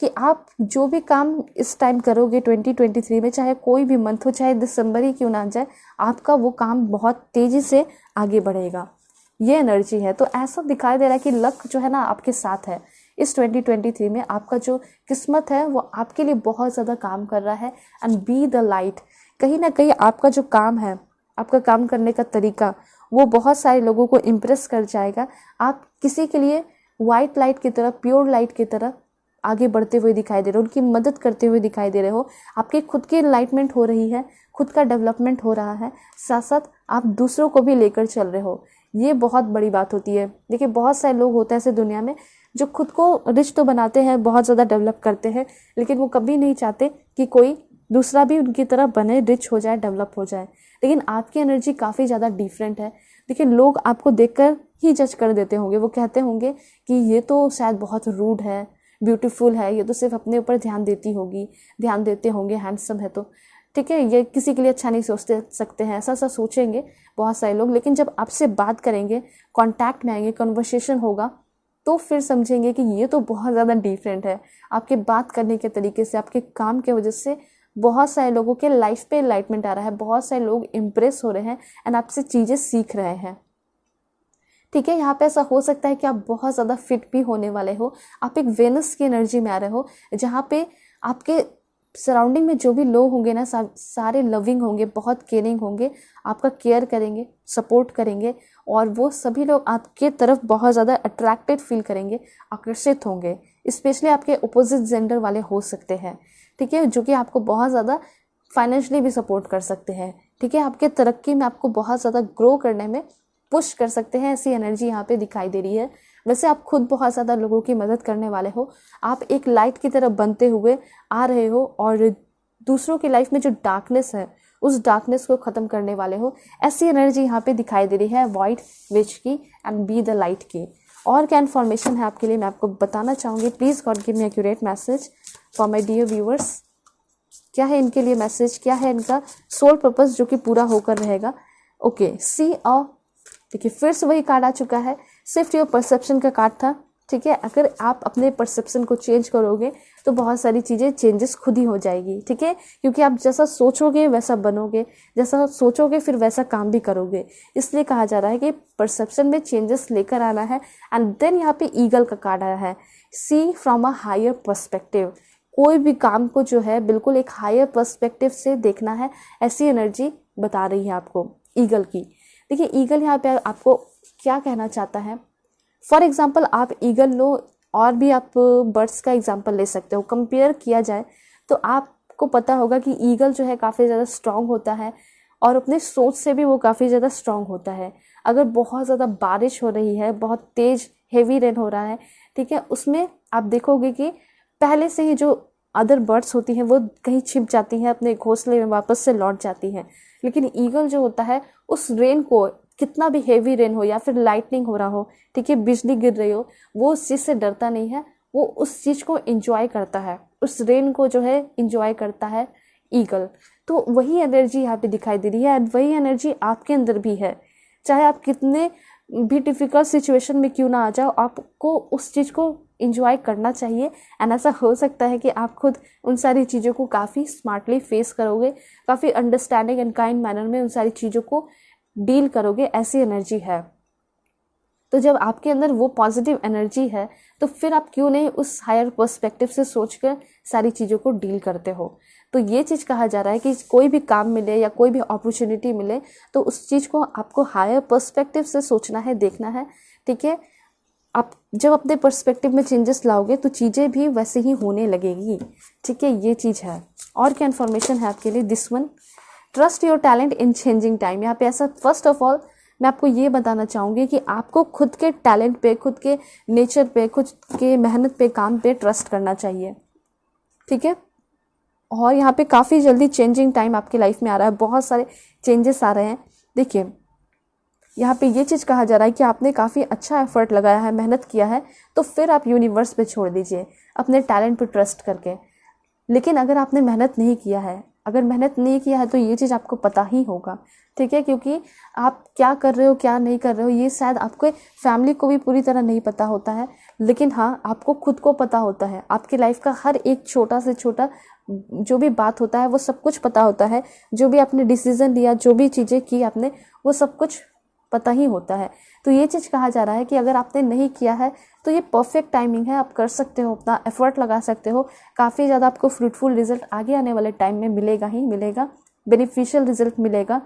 कि आप जो भी काम इस टाइम करोगे 2023 में, चाहे कोई भी मंथ हो, चाहे दिसंबर ही क्यों ना जाए, आपका वो काम बहुत तेज़ी से आगे बढ़ेगा, ये एनर्जी है। तो ऐसा दिखाई दे रहा है कि लक जो है ना आपके साथ है। इस 2023 में आपका जो किस्मत है वो आपके लिए बहुत ज़्यादा काम कर रहा है। एंड बी द लाइट, कहीं ना कहीं आपका जो काम है, आपका काम करने का तरीका, वो बहुत सारे लोगों को इम्प्रेस कर जाएगा। आप किसी के लिए वाइट लाइट की तरह, प्योर लाइट की तरह आगे बढ़ते हुए दिखाई दे रहे हो, उनकी मदद करते हुए दिखाई दे रहे हो। आपकी खुद की एनलाइटमेंट हो रही है, खुद का डेवलपमेंट हो रहा है, साथ साथ आप दूसरों को भी लेकर चल रहे हो। ये बहुत बड़ी बात होती है। देखिए, बहुत सारे लोग होते हैं ऐसे दुनिया में जो खुद को रिच तो बनाते हैं, बहुत ज़्यादा डेवलप करते हैं, लेकिन वो कभी नहीं चाहते कि कोई दूसरा भी उनकी तरह बने, रिच हो जाए, डेवलप हो जाए। लेकिन आपकी एनर्जी काफ़ी ज़्यादा डिफरेंट है। देखिए, लोग आपको देखकर ही जज कर देते होंगे, वो कहते होंगे कि ये तो शायद बहुत रूड है, ब्यूटीफुल है, ये तो सिर्फ अपने ऊपर ध्यान देती होगी, ध्यान देते होंगे, हैंडसम है तो। ठीक है, ये किसी के लिए अच्छा नहीं सोचते सकते हैं, ऐसा ऐसा सोचेंगे बहुत सारे लोग। लेकिन जब आपसे बात करेंगे, कांटेक्ट में आएंगे, कन्वर्सेशन होगा, तो फिर समझेंगे कि ये तो बहुत ज़्यादा डिफरेंट है। आपके बात करने के तरीके से, आपके काम के वजह से बहुत सारे लोगों के लाइफ पे एनलाइटमेंट आ रहा है, बहुत सारे लोग इम्प्रेस हो रहे हैं एंड आपसे चीज़ें सीख रहे हैं। ठीक है, यहाँ पे ऐसा हो सकता है कि आप बहुत ज़्यादा फिट भी होने वाले हो। आप एक वेनस की एनर्जी में आ रहे हो, जहाँ पे आपके सराउंडिंग में जो भी लोग होंगे ना, सारे लविंग होंगे, बहुत केयरिंग होंगे, आपका केयर करेंगे, सपोर्ट करेंगे, और वो सभी लोग आपके तरफ बहुत ज़्यादा अट्रैक्टेड फील करेंगे, आकर्षित होंगे। स्पेशली आपके अपोजिट जेंडर वाले हो सकते हैं। ठीक है, जो कि आपको बहुत ज़्यादा फाइनेंशियली भी सपोर्ट कर सकते हैं। ठीक है, आपके तरक्की में, आपको बहुत ज़्यादा ग्रो करने में पुश कर सकते हैं, ऐसी एनर्जी यहाँ पे दिखाई दे रही है। वैसे आप खुद बहुत ज़्यादा लोगों की मदद करने वाले हो, आप एक लाइट की तरफ बनते हुए आ रहे हो, और दूसरों की लाइफ में जो डार्कनेस है, उस डार्कनेस को ख़त्म करने वाले हो। ऐसी एनर्जी यहाँ पे दिखाई दे रही है व्हाइट विच की एंड बी द लाइट की। और क्या इन्फॉर्मेशन है आपके लिए, मैं आपको बताना चाहूँगी। Please God give me accurate message for my dear viewers. क्या है इनके लिए मैसेज, क्या है इनका सोल पर्पस जो कि पूरा होकर रहेगा। ओके, सी अ, देखिए फिर से वही कार्ड आ चुका है, शिफ्ट योर परसेप्शन का कार्ड था। ठीक है, अगर आप अपने परसेप्शन को चेंज करोगे तो बहुत सारी चीज़ें चेंजेस खुद ही हो जाएगी। ठीक है, क्योंकि आप जैसा सोचोगे वैसा बनोगे, जैसा सोचोगे फिर वैसा काम भी करोगे। इसलिए कहा जा रहा है कि परसेप्शन में चेंजेस लेकर आना है। एंड देन यहाँ पे ईगल का कार्ड आया है, सी फ्रॉम अ हायर पर्सपेक्टिव। कोई भी काम को जो है बिल्कुल एक हायर पर्सपेक्टिव से देखना है, ऐसी एनर्जी बता रही है आपको ईगल की। देखिए, ईगल यहाँ पे आपको क्या कहना चाहता है। फॉर एग्जाम्पल आप ईगल लो, और भी आप बर्ड्स का एग्जाम्पल ले सकते हो। कंपेयर किया जाए तो आपको पता होगा कि ईगल जो है काफ़ी ज़्यादा स्ट्रांग होता है, और अपने सोच से भी वो काफ़ी ज़्यादा स्ट्रांग होता है। अगर बहुत ज़्यादा बारिश हो रही है, बहुत तेज़ हेवी रेन हो रहा है, ठीक है, उसमें आप देखोगे कि पहले से ही जो अदर बर्ड्स होती हैं वो कहीं छिप जाती हैं, अपने घोंसले में वापस से लौट जाती हैं। लेकिन ईगल जो होता है, उस रेन को, कितना भी हेवी रेन हो या फिर लाइटनिंग हो रहा हो, ठीक है, बिजली गिर रही हो, वो उस चीज़ से डरता नहीं है, वो उस चीज़ को एंजॉय करता है, उस रेन को जो है एंजॉय करता है ईगल। तो वही एनर्जी यहाँ पे दिखाई दे रही है, एंड वही एनर्जी आपके अंदर भी है। चाहे आप कितने भी डिफिकल्ट सिचुएशन में क्यों ना आ जाओ, आपको उस चीज़ को इंजॉय करना चाहिए। एंड ऐसा हो सकता है कि आप खुद उन सारी चीज़ों को काफ़ी स्मार्टली फेस करोगे, काफ़ी अंडरस्टैंडिंग एंड काइंड मैनर में उन सारी चीज़ों को डील करोगे, ऐसी एनर्जी है। तो जब आपके अंदर वो पॉजिटिव एनर्जी है तो फिर आप क्यों नहीं उस हायर पर्सपेक्टिव से सोचकर सारी चीज़ों को डील करते हो। तो ये चीज़ कहा जा रहा है कि कोई भी काम मिले या कोई भी अपॉर्चुनिटी मिले तो उस चीज़ को आपको हायर पर्सपेक्टिव से सोचना है, देखना है। ठीक है, आप जब अपने पर्सपेक्टिव में चेंजेस लाओगे तो चीज़ें भी वैसे ही होने लगेगी। ठीक है, ये चीज़ है। और क्या इन्फॉर्मेशन है आपके लिए, this one, trust your talent in changing time. यहाँ पे ऐसा फर्स्ट ऑफ ऑल मैं आपको ये बताना चाहूँगी कि आपको खुद के टैलेंट पे, खुद के नेचर पे, खुद के मेहनत पे, काम पे ट्रस्ट करना चाहिए। ठीक है, और यहाँ पे काफ़ी जल्दी चेंजिंग टाइम आपकी लाइफ में आ रहा है, बहुत सारे चेंजेस आ रहे हैं। देखिए यहाँ पे ये चीज़ कहा जा रहा है कि आपने काफ़ी अच्छा एफर्ट लगाया है, मेहनत किया है, तो फिर आप यूनिवर्स पे छोड़ दीजिए अपने टैलेंट पे ट्रस्ट करके। लेकिन अगर आपने मेहनत नहीं किया है, अगर मेहनत नहीं किया है तो ये चीज़ आपको पता ही होगा। ठीक है, क्योंकि आप क्या कर रहे हो क्या नहीं कर रहे हो ये शायद आपके फैमिली को भी पूरी तरह नहीं पता होता है, लेकिन हाँ आपको खुद को पता होता है। आपकी लाइफ का हर एक छोटा से छोटा जो भी बात होता है वो सब कुछ पता होता है। जो भी आपने डिसीजन लिया, जो भी चीज़ें की आपने, वो सब कुछ पता ही होता है। तो ये चीज़ कहा जा रहा है कि अगर आपने नहीं किया है तो ये परफेक्ट टाइमिंग है, आप कर सकते हो, अपना एफर्ट लगा सकते हो। काफ़ी ज़्यादा आपको फ्रूटफुल रिजल्ट आगे आने वाले टाइम में मिलेगा ही मिलेगा, बेनिफिशियल रिजल्ट मिलेगा।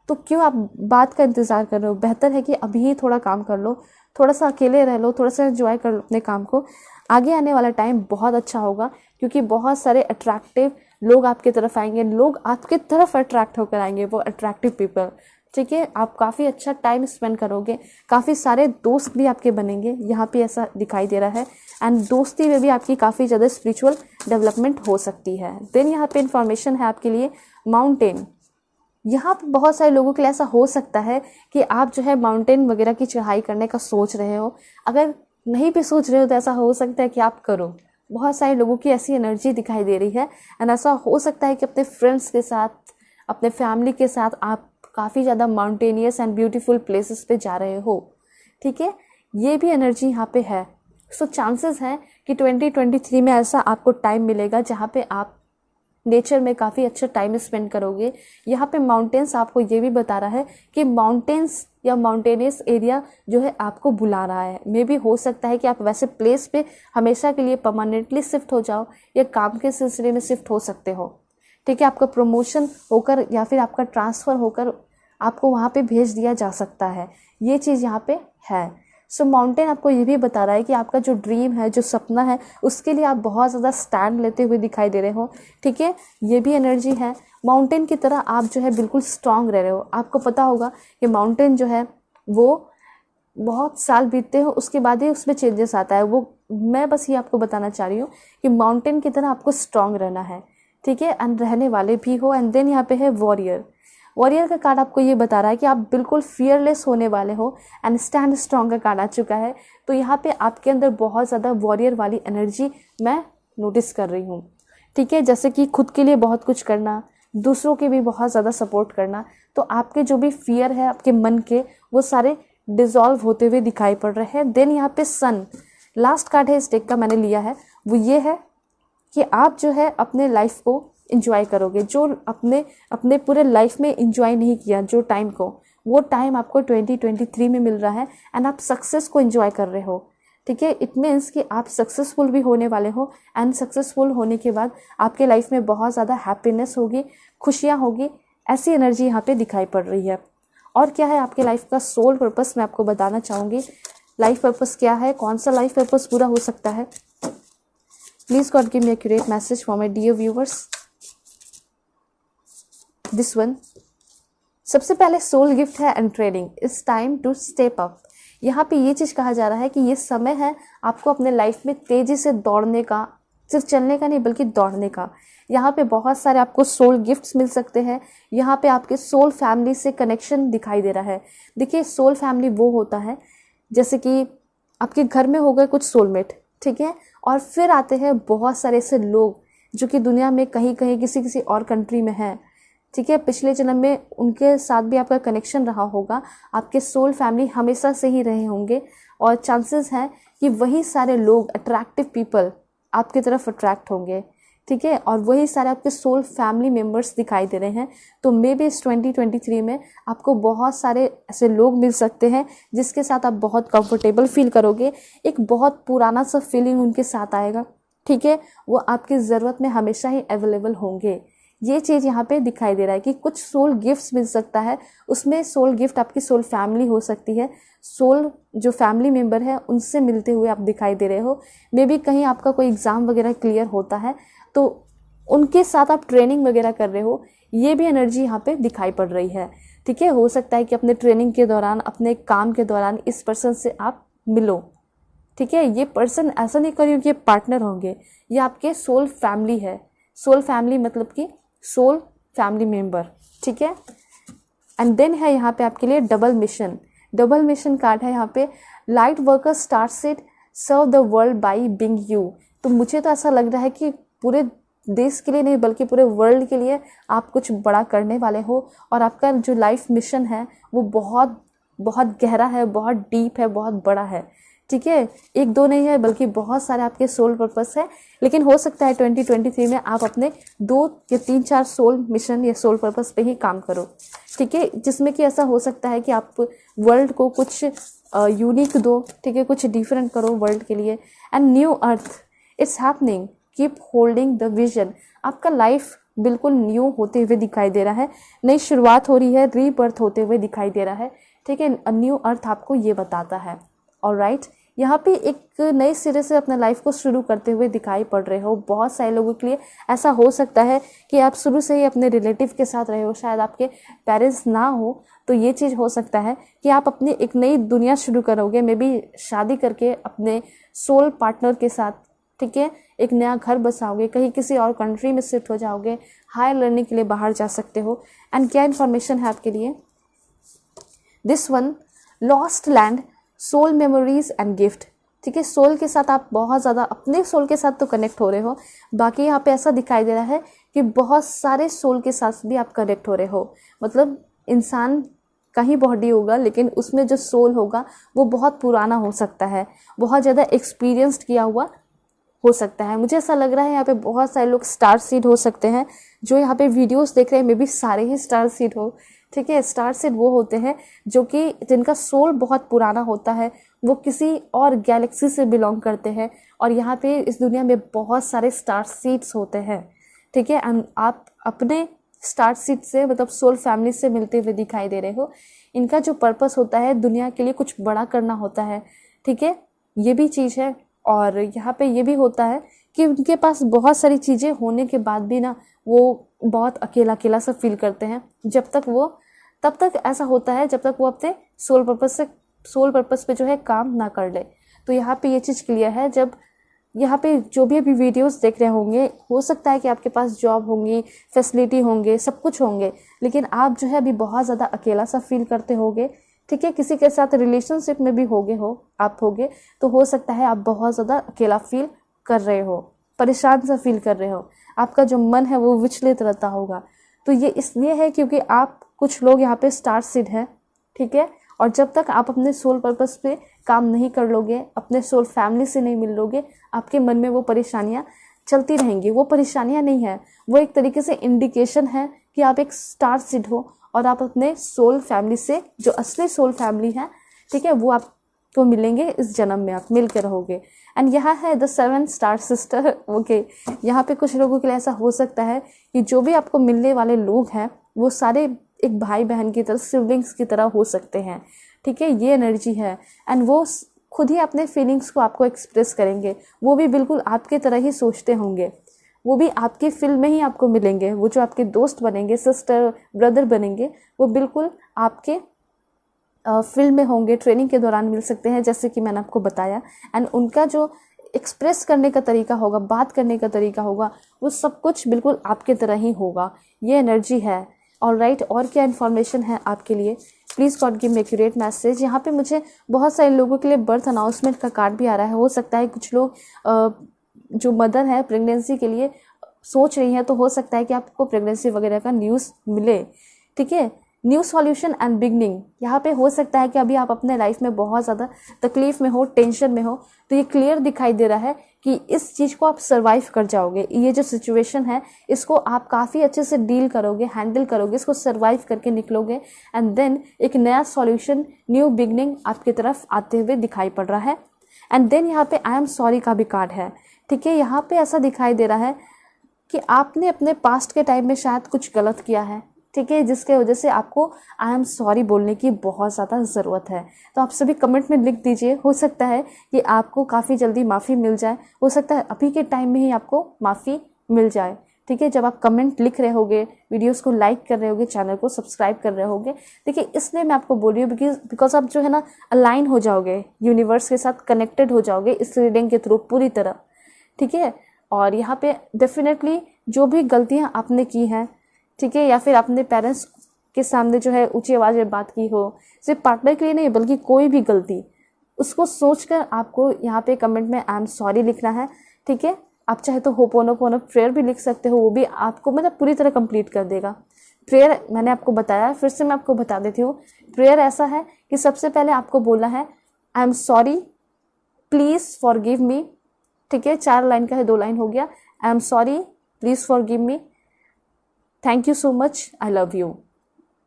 तो क्यों आप बात का इंतज़ार कर रहे हो, बेहतर है कि अभी ही थोड़ा काम कर लो, थोड़ा सा अकेले रह लो, थोड़ा सा एंजॉय कर लो अपने काम को। आगे आने वाला टाइम बहुत अच्छा होगा क्योंकि बहुत सारे अट्रैक्टिव लोग आपकी तरफ आएंगे, लोग आपकी तरफ अट्रैक्ट होकर आएंगे, वो अट्रैक्टिव पीपल। ठीक है, आप काफ़ी अच्छा टाइम स्पेंड करोगे, काफ़ी सारे दोस्त भी आपके बनेंगे, यहाँ पे ऐसा दिखाई दे रहा है। एंड दोस्ती में भी आपकी काफ़ी ज़्यादा स्पिरिचुअल डेवलपमेंट हो सकती है। देन यहाँ पे इंफॉर्मेशन है आपके लिए माउंटेन। यहाँ पे बहुत सारे लोगों के लिए ऐसा हो सकता है कि आप जो है माउंटेन वगैरह की चढ़ाई करने का सोच रहे हो। अगर नहीं भी सोच रहे हो तो ऐसा हो सकता है कि आप करो। बहुत सारे लोगों की ऐसी एनर्जी दिखाई दे रही है। एंड ऐसा हो सकता है कि अपने फ्रेंड्स के साथ, अपने फैमिली के साथ आप काफ़ी ज़्यादा माउंटेनियस एंड ब्यूटीफुल प्लेसेस पे जा रहे हो। ठीक है, ये भी एनर्जी यहाँ पे है। सो चांसेस हैं कि 2023 में ऐसा आपको टाइम मिलेगा जहाँ पे आप नेचर में काफ़ी अच्छा टाइम स्पेंड करोगे। यहाँ पे माउंटेन्स आपको ये भी बता रहा है कि माउंटेन्स या माउंटेनियस एरिया जो है आपको बुला रहा है। मे भी हो सकता है कि आप वैसे प्लेस पे हमेशा के लिए परमानेंटली शिफ्ट हो जाओ या काम के सिलसिले में शिफ्ट हो सकते हो। ठीक है, आपका प्रमोशन होकर या फिर आपका ट्रांसफ़र होकर आपको वहाँ पे भेज दिया जा सकता है। ये चीज़ यहाँ पे है। सो माउंटेन आपको ये भी बता रहा है कि आपका जो ड्रीम है, जो सपना है, उसके लिए आप बहुत ज़्यादा स्टैंड लेते हुए दिखाई दे रहे हो। ठीक है, ये भी एनर्जी है। माउंटेन की तरह आप जो है बिल्कुल स्ट्रांग रह रहे हो। आपको पता होगा कि माउंटेन जो है वो बहुत साल बीतते हो उसके बाद ही उसमें चेंजेस आता है। वो मैं बस ये आपको बताना चाह रही हूँ कि माउंटेन की तरह आपको स्ट्रांग रहना है। ठीक है, एंड रहने वाले भी हो। एंड देन यहाँ पे है वॉरियर। वॉरियर का कार्ड आपको ये बता रहा है कि आप बिल्कुल फियरलेस होने वाले हो। एंड स्टैंड स्ट्रॉन्ग का कार्ड आ चुका है। तो यहाँ पे आपके अंदर बहुत ज़्यादा वॉरियर वाली एनर्जी मैं नोटिस कर रही हूँ। ठीक है, जैसे कि खुद के लिए बहुत कुछ करना, दूसरों के भी बहुत ज़्यादा सपोर्ट करना। तो आपके जो भी फियर है आपके मन के, वो सारे डिज़ोल्व होते हुए दिखाई पड़ रहे हैं। देन यहाँ पे सन, लास्ट कार्ड है इस डेक का मैंने लिया है, वो ये है कि आप जो है अपने लाइफ को इंजॉय करोगे। जो अपने पूरे लाइफ में इंजॉय नहीं किया जो टाइम को, वो टाइम आपको 2023 में मिल रहा है। एंड आप सक्सेस को इंजॉय कर रहे हो। ठीक है, इट मीन्स कि आप सक्सेसफुल भी होने वाले हो। एंड सक्सेसफुल होने के बाद आपके लाइफ में बहुत ज़्यादा हैप्पीनेस होगी, खुशियाँ होगी। ऐसी एनर्जी यहाँ पे दिखाई पड़ रही है। और क्या है आपके लाइफ का सोल पर्पस, मैं आपको बताना चाहूँगी। लाइफ पर्पस क्या है, कौन सा लाइफ पर्पस पूरा हो सकता है। Please God give me accurate message for my dear viewers. This one, सबसे पहले सोल गिफ्ट है and trading, it's time to step up. यहाँ पे ये चीज़ कहा जा रहा है कि ये समय है आपको अपने लाइफ में तेज़ी से दौड़ने का, सिर्फ चलने का नहीं बल्कि दौड़ने का। यहाँ पे बहुत सारे आपको सोल गिफ्ट्स मिल सकते हैं। यहाँ पे आपके सोल फैमिली से कनेक्शन दिखाई दे रहा है। देखिए, सोल फैमिली वो होता है जैसे कि आपके घर में हो गए कुछ सोलमेट, ठीक है, और फिर आते हैं बहुत सारे ऐसे लोग जो कि दुनिया में कहीं कहीं किसी किसी और कंट्री में हैं, ठीक है, पिछले जन्म में उनके साथ भी आपका कनेक्शन रहा होगा, आपके सोल फैमिली हमेशा से ही रहे होंगे, और चांसेस हैं कि वही सारे लोग, अट्रैक्टिव पीपल आपकी तरफ अट्रैक्ट होंगे। ठीक है, और वही सारे आपके सोल फैमिली मेम्बर्स दिखाई दे रहे हैं। तो मे बी इस 2023 में आपको बहुत सारे ऐसे लोग मिल सकते हैं जिसके साथ आप बहुत कंफर्टेबल फील करोगे। एक बहुत पुराना सा फीलिंग उनके साथ आएगा। ठीक है, वो आपकी ज़रूरत में हमेशा ही अवेलेबल होंगे। ये चीज़ यहाँ पे दिखाई दे रहा है कि कुछ सोल गिफ्ट्स मिल सकता है। उसमें सोल गिफ्ट आपकी सोल फैमिली हो सकती है, सोल जो फैमिली मेम्बर है उनसे मिलते हुए आप दिखाई दे रहे हो। मे बी कहीं आपका कोई एग्ज़ाम वगैरह क्लियर होता है तो उनके साथ आप ट्रेनिंग वगैरह कर रहे हो, ये भी एनर्जी यहाँ पे दिखाई पड़ रही है। ठीक है, हो सकता है कि अपने ट्रेनिंग के दौरान, अपने काम के दौरान इस पर्सन से आप मिलो। ठीक है, ये पर्सन ऐसा नहीं करिए कि ये पार्टनर होंगे, ये आपके सोल फैमिली है। सोल फैमिली मतलब कि सोल फैमिली मेम्बर। ठीक है, एंड देन है यहाँ पे आपके लिए double mission. Double mission card है यहाँ पे, light worker starts it serve the world by being you. तो मुझे तो ऐसा लग रहा है कि पूरे देश के लिए नहीं बल्कि पूरे वर्ल्ड के लिए आप कुछ बड़ा करने वाले हो, और आपका जो लाइफ मिशन है वो बहुत बहुत गहरा है, बहुत डीप है, बहुत बड़ा है। ठीक है, एक दो नहीं है बल्कि बहुत सारे आपके सोल पर्पस है। लेकिन हो सकता है 2023 में आप अपने 2 या 3-4 सोल मिशन या सोल पर्पस पे ही काम करो। ठीक है, जिसमें कि ऐसा हो सकता है कि आप वर्ल्ड को कुछ यूनिक दो। ठीक है, कुछ डिफरेंट करो वर्ल्ड के लिए। And new earth it's happening, keep holding the vision. आपका लाइफ बिल्कुल न्यू होते हुए दिखाई दे रहा है, नई शुरुआत हो रही है, रीबर्थ होते हुए दिखाई दे रहा है। ठीक है, न्यू अर्थ आपको ये बताता है। ऑलराइट, यहाँ पे एक नए सिरे से अपने लाइफ को शुरू करते हुए दिखाई पड़ रहे हो। बहुत सारे लोगों के लिए ऐसा हो सकता है कि आप शुरू से ही अपने रिलेटिव के साथ रहे हो, शायद आपके पेरेंट्स ना हो, तो ये चीज़ हो सकता है कि आप अपनी एक नई दुनिया शुरू करोगे, मे बी शादी करके अपने सोल पार्टनर के साथ। ठीक है, एक नया घर बसाओगे, कहीं किसी और कंट्री में शिफ्ट हो जाओगे, हायर लर्निंग के लिए बाहर जा सकते हो। एंड क्या इन्फॉर्मेशन है आपके लिए, this one lost land, soul memories and gift. ठीक है, सोल के साथ आप बहुत ज़्यादा अपने सोल के साथ तो कनेक्ट हो रहे हो, बाकी यहाँ पे ऐसा दिखाई दे रहा है कि बहुत सारे सोल के साथ भी आप कनेक्ट हो रहे हो। मतलब इंसान का ही बॉडी होगा लेकिन उसमें जो सोल होगा वो बहुत पुराना हो सकता है, बहुत ज़्यादा एक्सपीरियंस्ड किया हुआ हो सकता है। मुझे ऐसा लग रहा है यहाँ पे बहुत सारे लोग स्टार सीड हो सकते हैं जो यहाँ पे वीडियोस देख रहे हैं, मे बी सारे ही स्टार सीड हो। ठीक है, स्टार सीड वो होते हैं जो कि जिनका सोल बहुत पुराना होता है, वो किसी और गैलेक्सी से बिलोंग करते हैं, और यहाँ पे इस दुनिया में बहुत सारे स्टार सीड्स होते हैं। ठीक है, एंड आप अपने स्टार सीड से मतलब सोल फैमिली से मिलते हुए दिखाई दे रहे हो। इनका जो पर्पस होता है दुनिया के लिए कुछ बड़ा करना होता है। ठीक है, ये भी चीज़ है। और यहाँ पे ये भी होता है कि उनके पास बहुत सारी चीज़ें होने के बाद भी ना वो बहुत अकेला अकेला सा फील करते हैं। तब तक ऐसा होता है जब तक वो अपने सोल पर्पस पे जो है काम ना कर ले। तो यहाँ पे ये चीज़ क्लियर है। जब यहाँ पे जो भी अभी वीडियोस देख रहे होंगे, हो सकता है कि आपके पास जॉब होंगी, फैसिलिटी होंगे, सब कुछ होंगे, लेकिन आप जो है अभी बहुत ज़्यादा अकेला सा फील करते होगे। ठीक है, किसी के साथ रिलेशनशिप में भी आप होगे तो हो सकता है आप बहुत ज़्यादा अकेला फील कर रहे हो, परेशान सा फील कर रहे हो, आपका जो मन है वो विचलित रहता होगा। तो ये इसलिए है क्योंकि आप कुछ लोग यहाँ पे स्टार सीड हैं। ठीक है, और जब तक आप अपने सोल पर्पस पे काम नहीं कर लोगे, अपने सोल फैमिली से नहीं मिल लोगे, आपके मन में वो परेशानियाँ चलती रहेंगी। वो परेशानियाँ नहीं है, वो एक तरीके से इंडिकेशन है कि आप एक स्टार सीड हो और आप अपने सोल फैमिली से, जो असली सोल फैमिली है, ठीक है, वो आपको मिलेंगे इस जन्म में, आप मिल के रहोगे। एंड यहाँ है द 7 स्टार सिस्टर। ओके, यहाँ पे कुछ लोगों के लिए ऐसा हो सकता है कि जो भी आपको मिलने वाले लोग हैं वो सारे एक भाई बहन की तरह, सिबलिंग्स की तरह हो सकते हैं। ठीक है, ये एनर्जी है। एंड वो खुद ही अपने फीलिंग्स को आपको एक्सप्रेस करेंगे। वो भी बिल्कुल आपके तरह ही सोचते होंगे, वो भी आपके फील्ड में ही आपको मिलेंगे। वो जो आपके दोस्त बनेंगे, सिस्टर ब्रदर बनेंगे, वो बिल्कुल आपके फील्ड में होंगे। ट्रेनिंग के दौरान मिल सकते हैं जैसे कि मैंने आपको बताया। एंड उनका जो एक्सप्रेस करने का तरीका होगा, बात करने का तरीका होगा, वो सब कुछ बिल्कुल आपके तरह ही होगा। ये एनर्जी है। ऑलराइट, और क्या इन्फॉर्मेशन है आपके लिए? Please God give me accurate message. यहाँ पे मुझे बहुत सारे लोगों के लिए बर्थ अनाउंसमेंट का कार्ड भी आ रहा है। हो सकता है कुछ लोग जो मदर है प्रेगनेंसी के लिए सोच रही हैं तो हो सकता है कि आपको प्रेगनेंसी वगैरह का न्यूज़ मिले, ठीक है। न्यू सॉल्यूशन एंड बिगनिंग, यहाँ पे हो सकता है कि अभी आप अपने लाइफ में बहुत ज़्यादा तकलीफ में हो, टेंशन में हो, तो ये क्लियर दिखाई दे रहा है कि इस चीज़ को आप सर्वाइव कर जाओगे। ये जो सिचुएशन है इसको आप काफ़ी अच्छे से डील करोगे, हैंडल करोगे, इसको सर्वाइव करके निकलोगे एंड देन एक नया सॉल्यूशन, न्यू बिगनिंग आपकी तरफ आते हुए दिखाई पड़ रहा है। एंड देन यहाँ पे आई एम सॉरी का भी कार्ड है, ठीक है। यहाँ पे ऐसा दिखाई दे रहा है कि आपने अपने पास्ट के टाइम में शायद कुछ गलत किया है, ठीक है, जिसके वजह से आपको आई एम सॉरी बोलने की बहुत ज़्यादा ज़रूरत है। तो आप सभी कमेंट में लिख दीजिए, हो सकता है कि आपको काफ़ी जल्दी माफ़ी मिल जाए, हो सकता है अभी के टाइम में ही आपको माफ़ी मिल जाए, ठीक है। जब आप कमेंट लिख रहे होगे, वीडियोस को लाइक कर रहे होगे, चैनल को सब्सक्राइब कर रहे होगे, देखिए इसलिए मैं आपको बोल रही हूँ बिकॉज आप जो है ना अलाइन हो जाओगे, यूनिवर्स के साथ कनेक्टेड हो जाओगे इस रीडिंग के थ्रू पूरी तरह, ठीक है। और यहाँ पे डेफिनेटली जो भी गलतियाँ आपने की हैं, ठीक है, या फिर अपने पेरेंट्स के सामने जो है ऊंची आवाज़ में बात की हो, सिर्फ पार्टनर के लिए नहीं बल्कि कोई भी गलती, उसको सोचकर आपको यहाँ पे कमेंट में आई एम सॉरी लिखना है, ठीक है। आप चाहे तो होपोनोपोनो प्रेयर भी लिख सकते हो, वो भी आपको मतलब पूरी तरह कंप्लीट कर देगा। प्रेयर मैंने आपको बताया, फिर से मैं आपको बता देती हूँ। प्रेयर ऐसा है कि सबसे पहले आपको बोलना है I am sorry, please forgive me, ठीक है। 4 लाइन का है, 2 लाइन हो गया। I am sorry, please forgive me, thank you so much, I love you,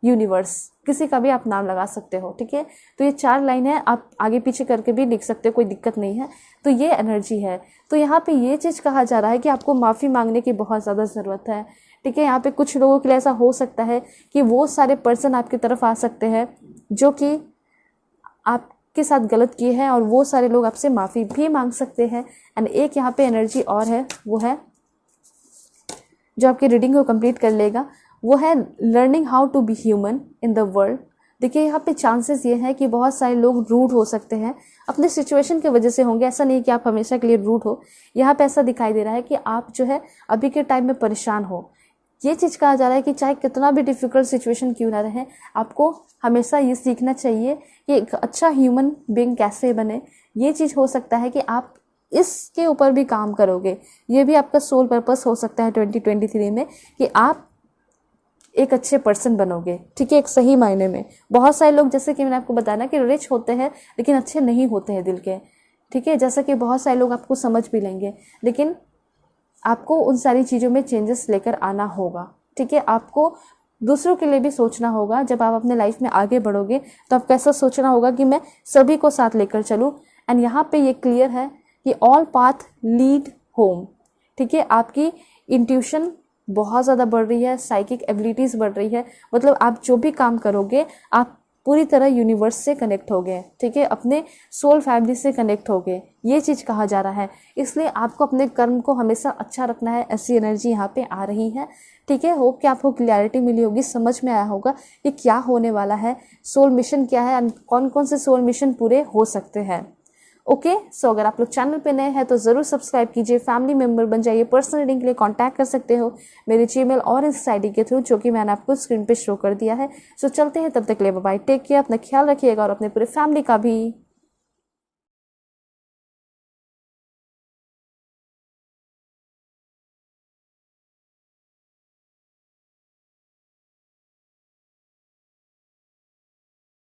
universe, किसी का भी आप नाम लगा सकते हो, ठीक है। तो ये 4 लाइन है, आप आगे पीछे करके भी लिख सकते हो, कोई दिक्कत नहीं है। तो ये एनर्जी है। तो यहाँ पे ये चीज़ कहा जा रहा है कि आपको माफ़ी मांगने की बहुत ज़्यादा ज़रूरत है, ठीक है। यहाँ पे कुछ लोगों के लिए ऐसा हो सकता है कि वो सारे पर्सन आपकी तरफ आ सकते हैं जो कि आपके साथ गलत किए हैं, और वो सारे लोग आपसे माफ़ी भी मांग सकते हैं। एंड एक यहाँ पे एनर्जी और है, वो है जो आपकी रीडिंग को कंप्लीट कर लेगा, वो है learning how to be human in the world. देखिए यहाँ पे चांसेस ये है कि बहुत सारे लोग रूड हो सकते हैं, अपने सिचुएशन की वजह से होंगे, ऐसा नहीं कि आप हमेशा के लिए रूड हो। यहाँ पे ऐसा दिखाई दे रहा है कि आप जो है अभी के टाइम में परेशान हो। ये चीज़ कहा जा रहा है कि चाहे कितना भी डिफ़िकल्ट सिचुएशन क्यों ना रहे, आपको हमेशा ये सीखना चाहिए कि एक अच्छा ह्यूमन बीइंग कैसे बने। ये चीज़ हो सकता है कि आप इसके ऊपर भी काम करोगे, ये भी आपका सोल पर्पस हो सकता है 2023 में, कि आप एक अच्छे पर्सन बनोगे, ठीक है, एक सही मायने में। बहुत सारे लोग, जैसे कि मैंने आपको बताया ना, कि रिच होते हैं लेकिन अच्छे नहीं होते हैं दिल के, ठीक है। जैसा कि बहुत सारे लोग आपको समझ भी लेंगे, लेकिन आपको उन सारी चीज़ों में चेंजेस लेकर आना होगा, ठीक है। आपको दूसरों के लिए भी सोचना होगा। जब आप अपने लाइफ में आगे बढ़ोगे तो आपको ऐसा सोचना होगा कि मैं सभी को साथ लेकर चलूँ। एंड यहाँ पे ये क्लियर है कि ऑल पाथ लीड होम, ठीक है। आपकी इंट्यूशन बहुत ज़्यादा बढ़ रही है, साइकिक एबिलिटीज़ बढ़ रही है, मतलब आप जो भी काम करोगे आप पूरी तरह यूनिवर्स से कनेक्ट हो गए, ठीक है, अपने सोल फैमिली से कनेक्ट हो गए, ये चीज़ कहा जा रहा है। इसलिए आपको अपने कर्म को हमेशा अच्छा रखना है। ऐसी एनर्जी यहाँ पे आ रही है, ठीक है। होप कि आपको क्लैरिटी मिली होगी, समझ में आया होगा कि क्या होने वाला है, सोल मिशन क्या है, कौन कौन से सोल मिशन पूरे हो सकते हैं। ओके, सो अगर आप लोग चैनल पे नए हैं तो ज़रूर सब्सक्राइब कीजिए, फैमिली मेंबर बन जाइए। पर्सनल रीडिंग के लिए कांटेक्ट कर सकते हो मेरे जीमेल और इंस्टा आईडी के थ्रू, जो कि मैंने आपको स्क्रीन पे शो कर दिया है। सो चलते हैं, तब तक के लिए बाय बाय, टेक केयर, अपना ख्याल रखिएगा और अपने पूरे फैमिली का भी।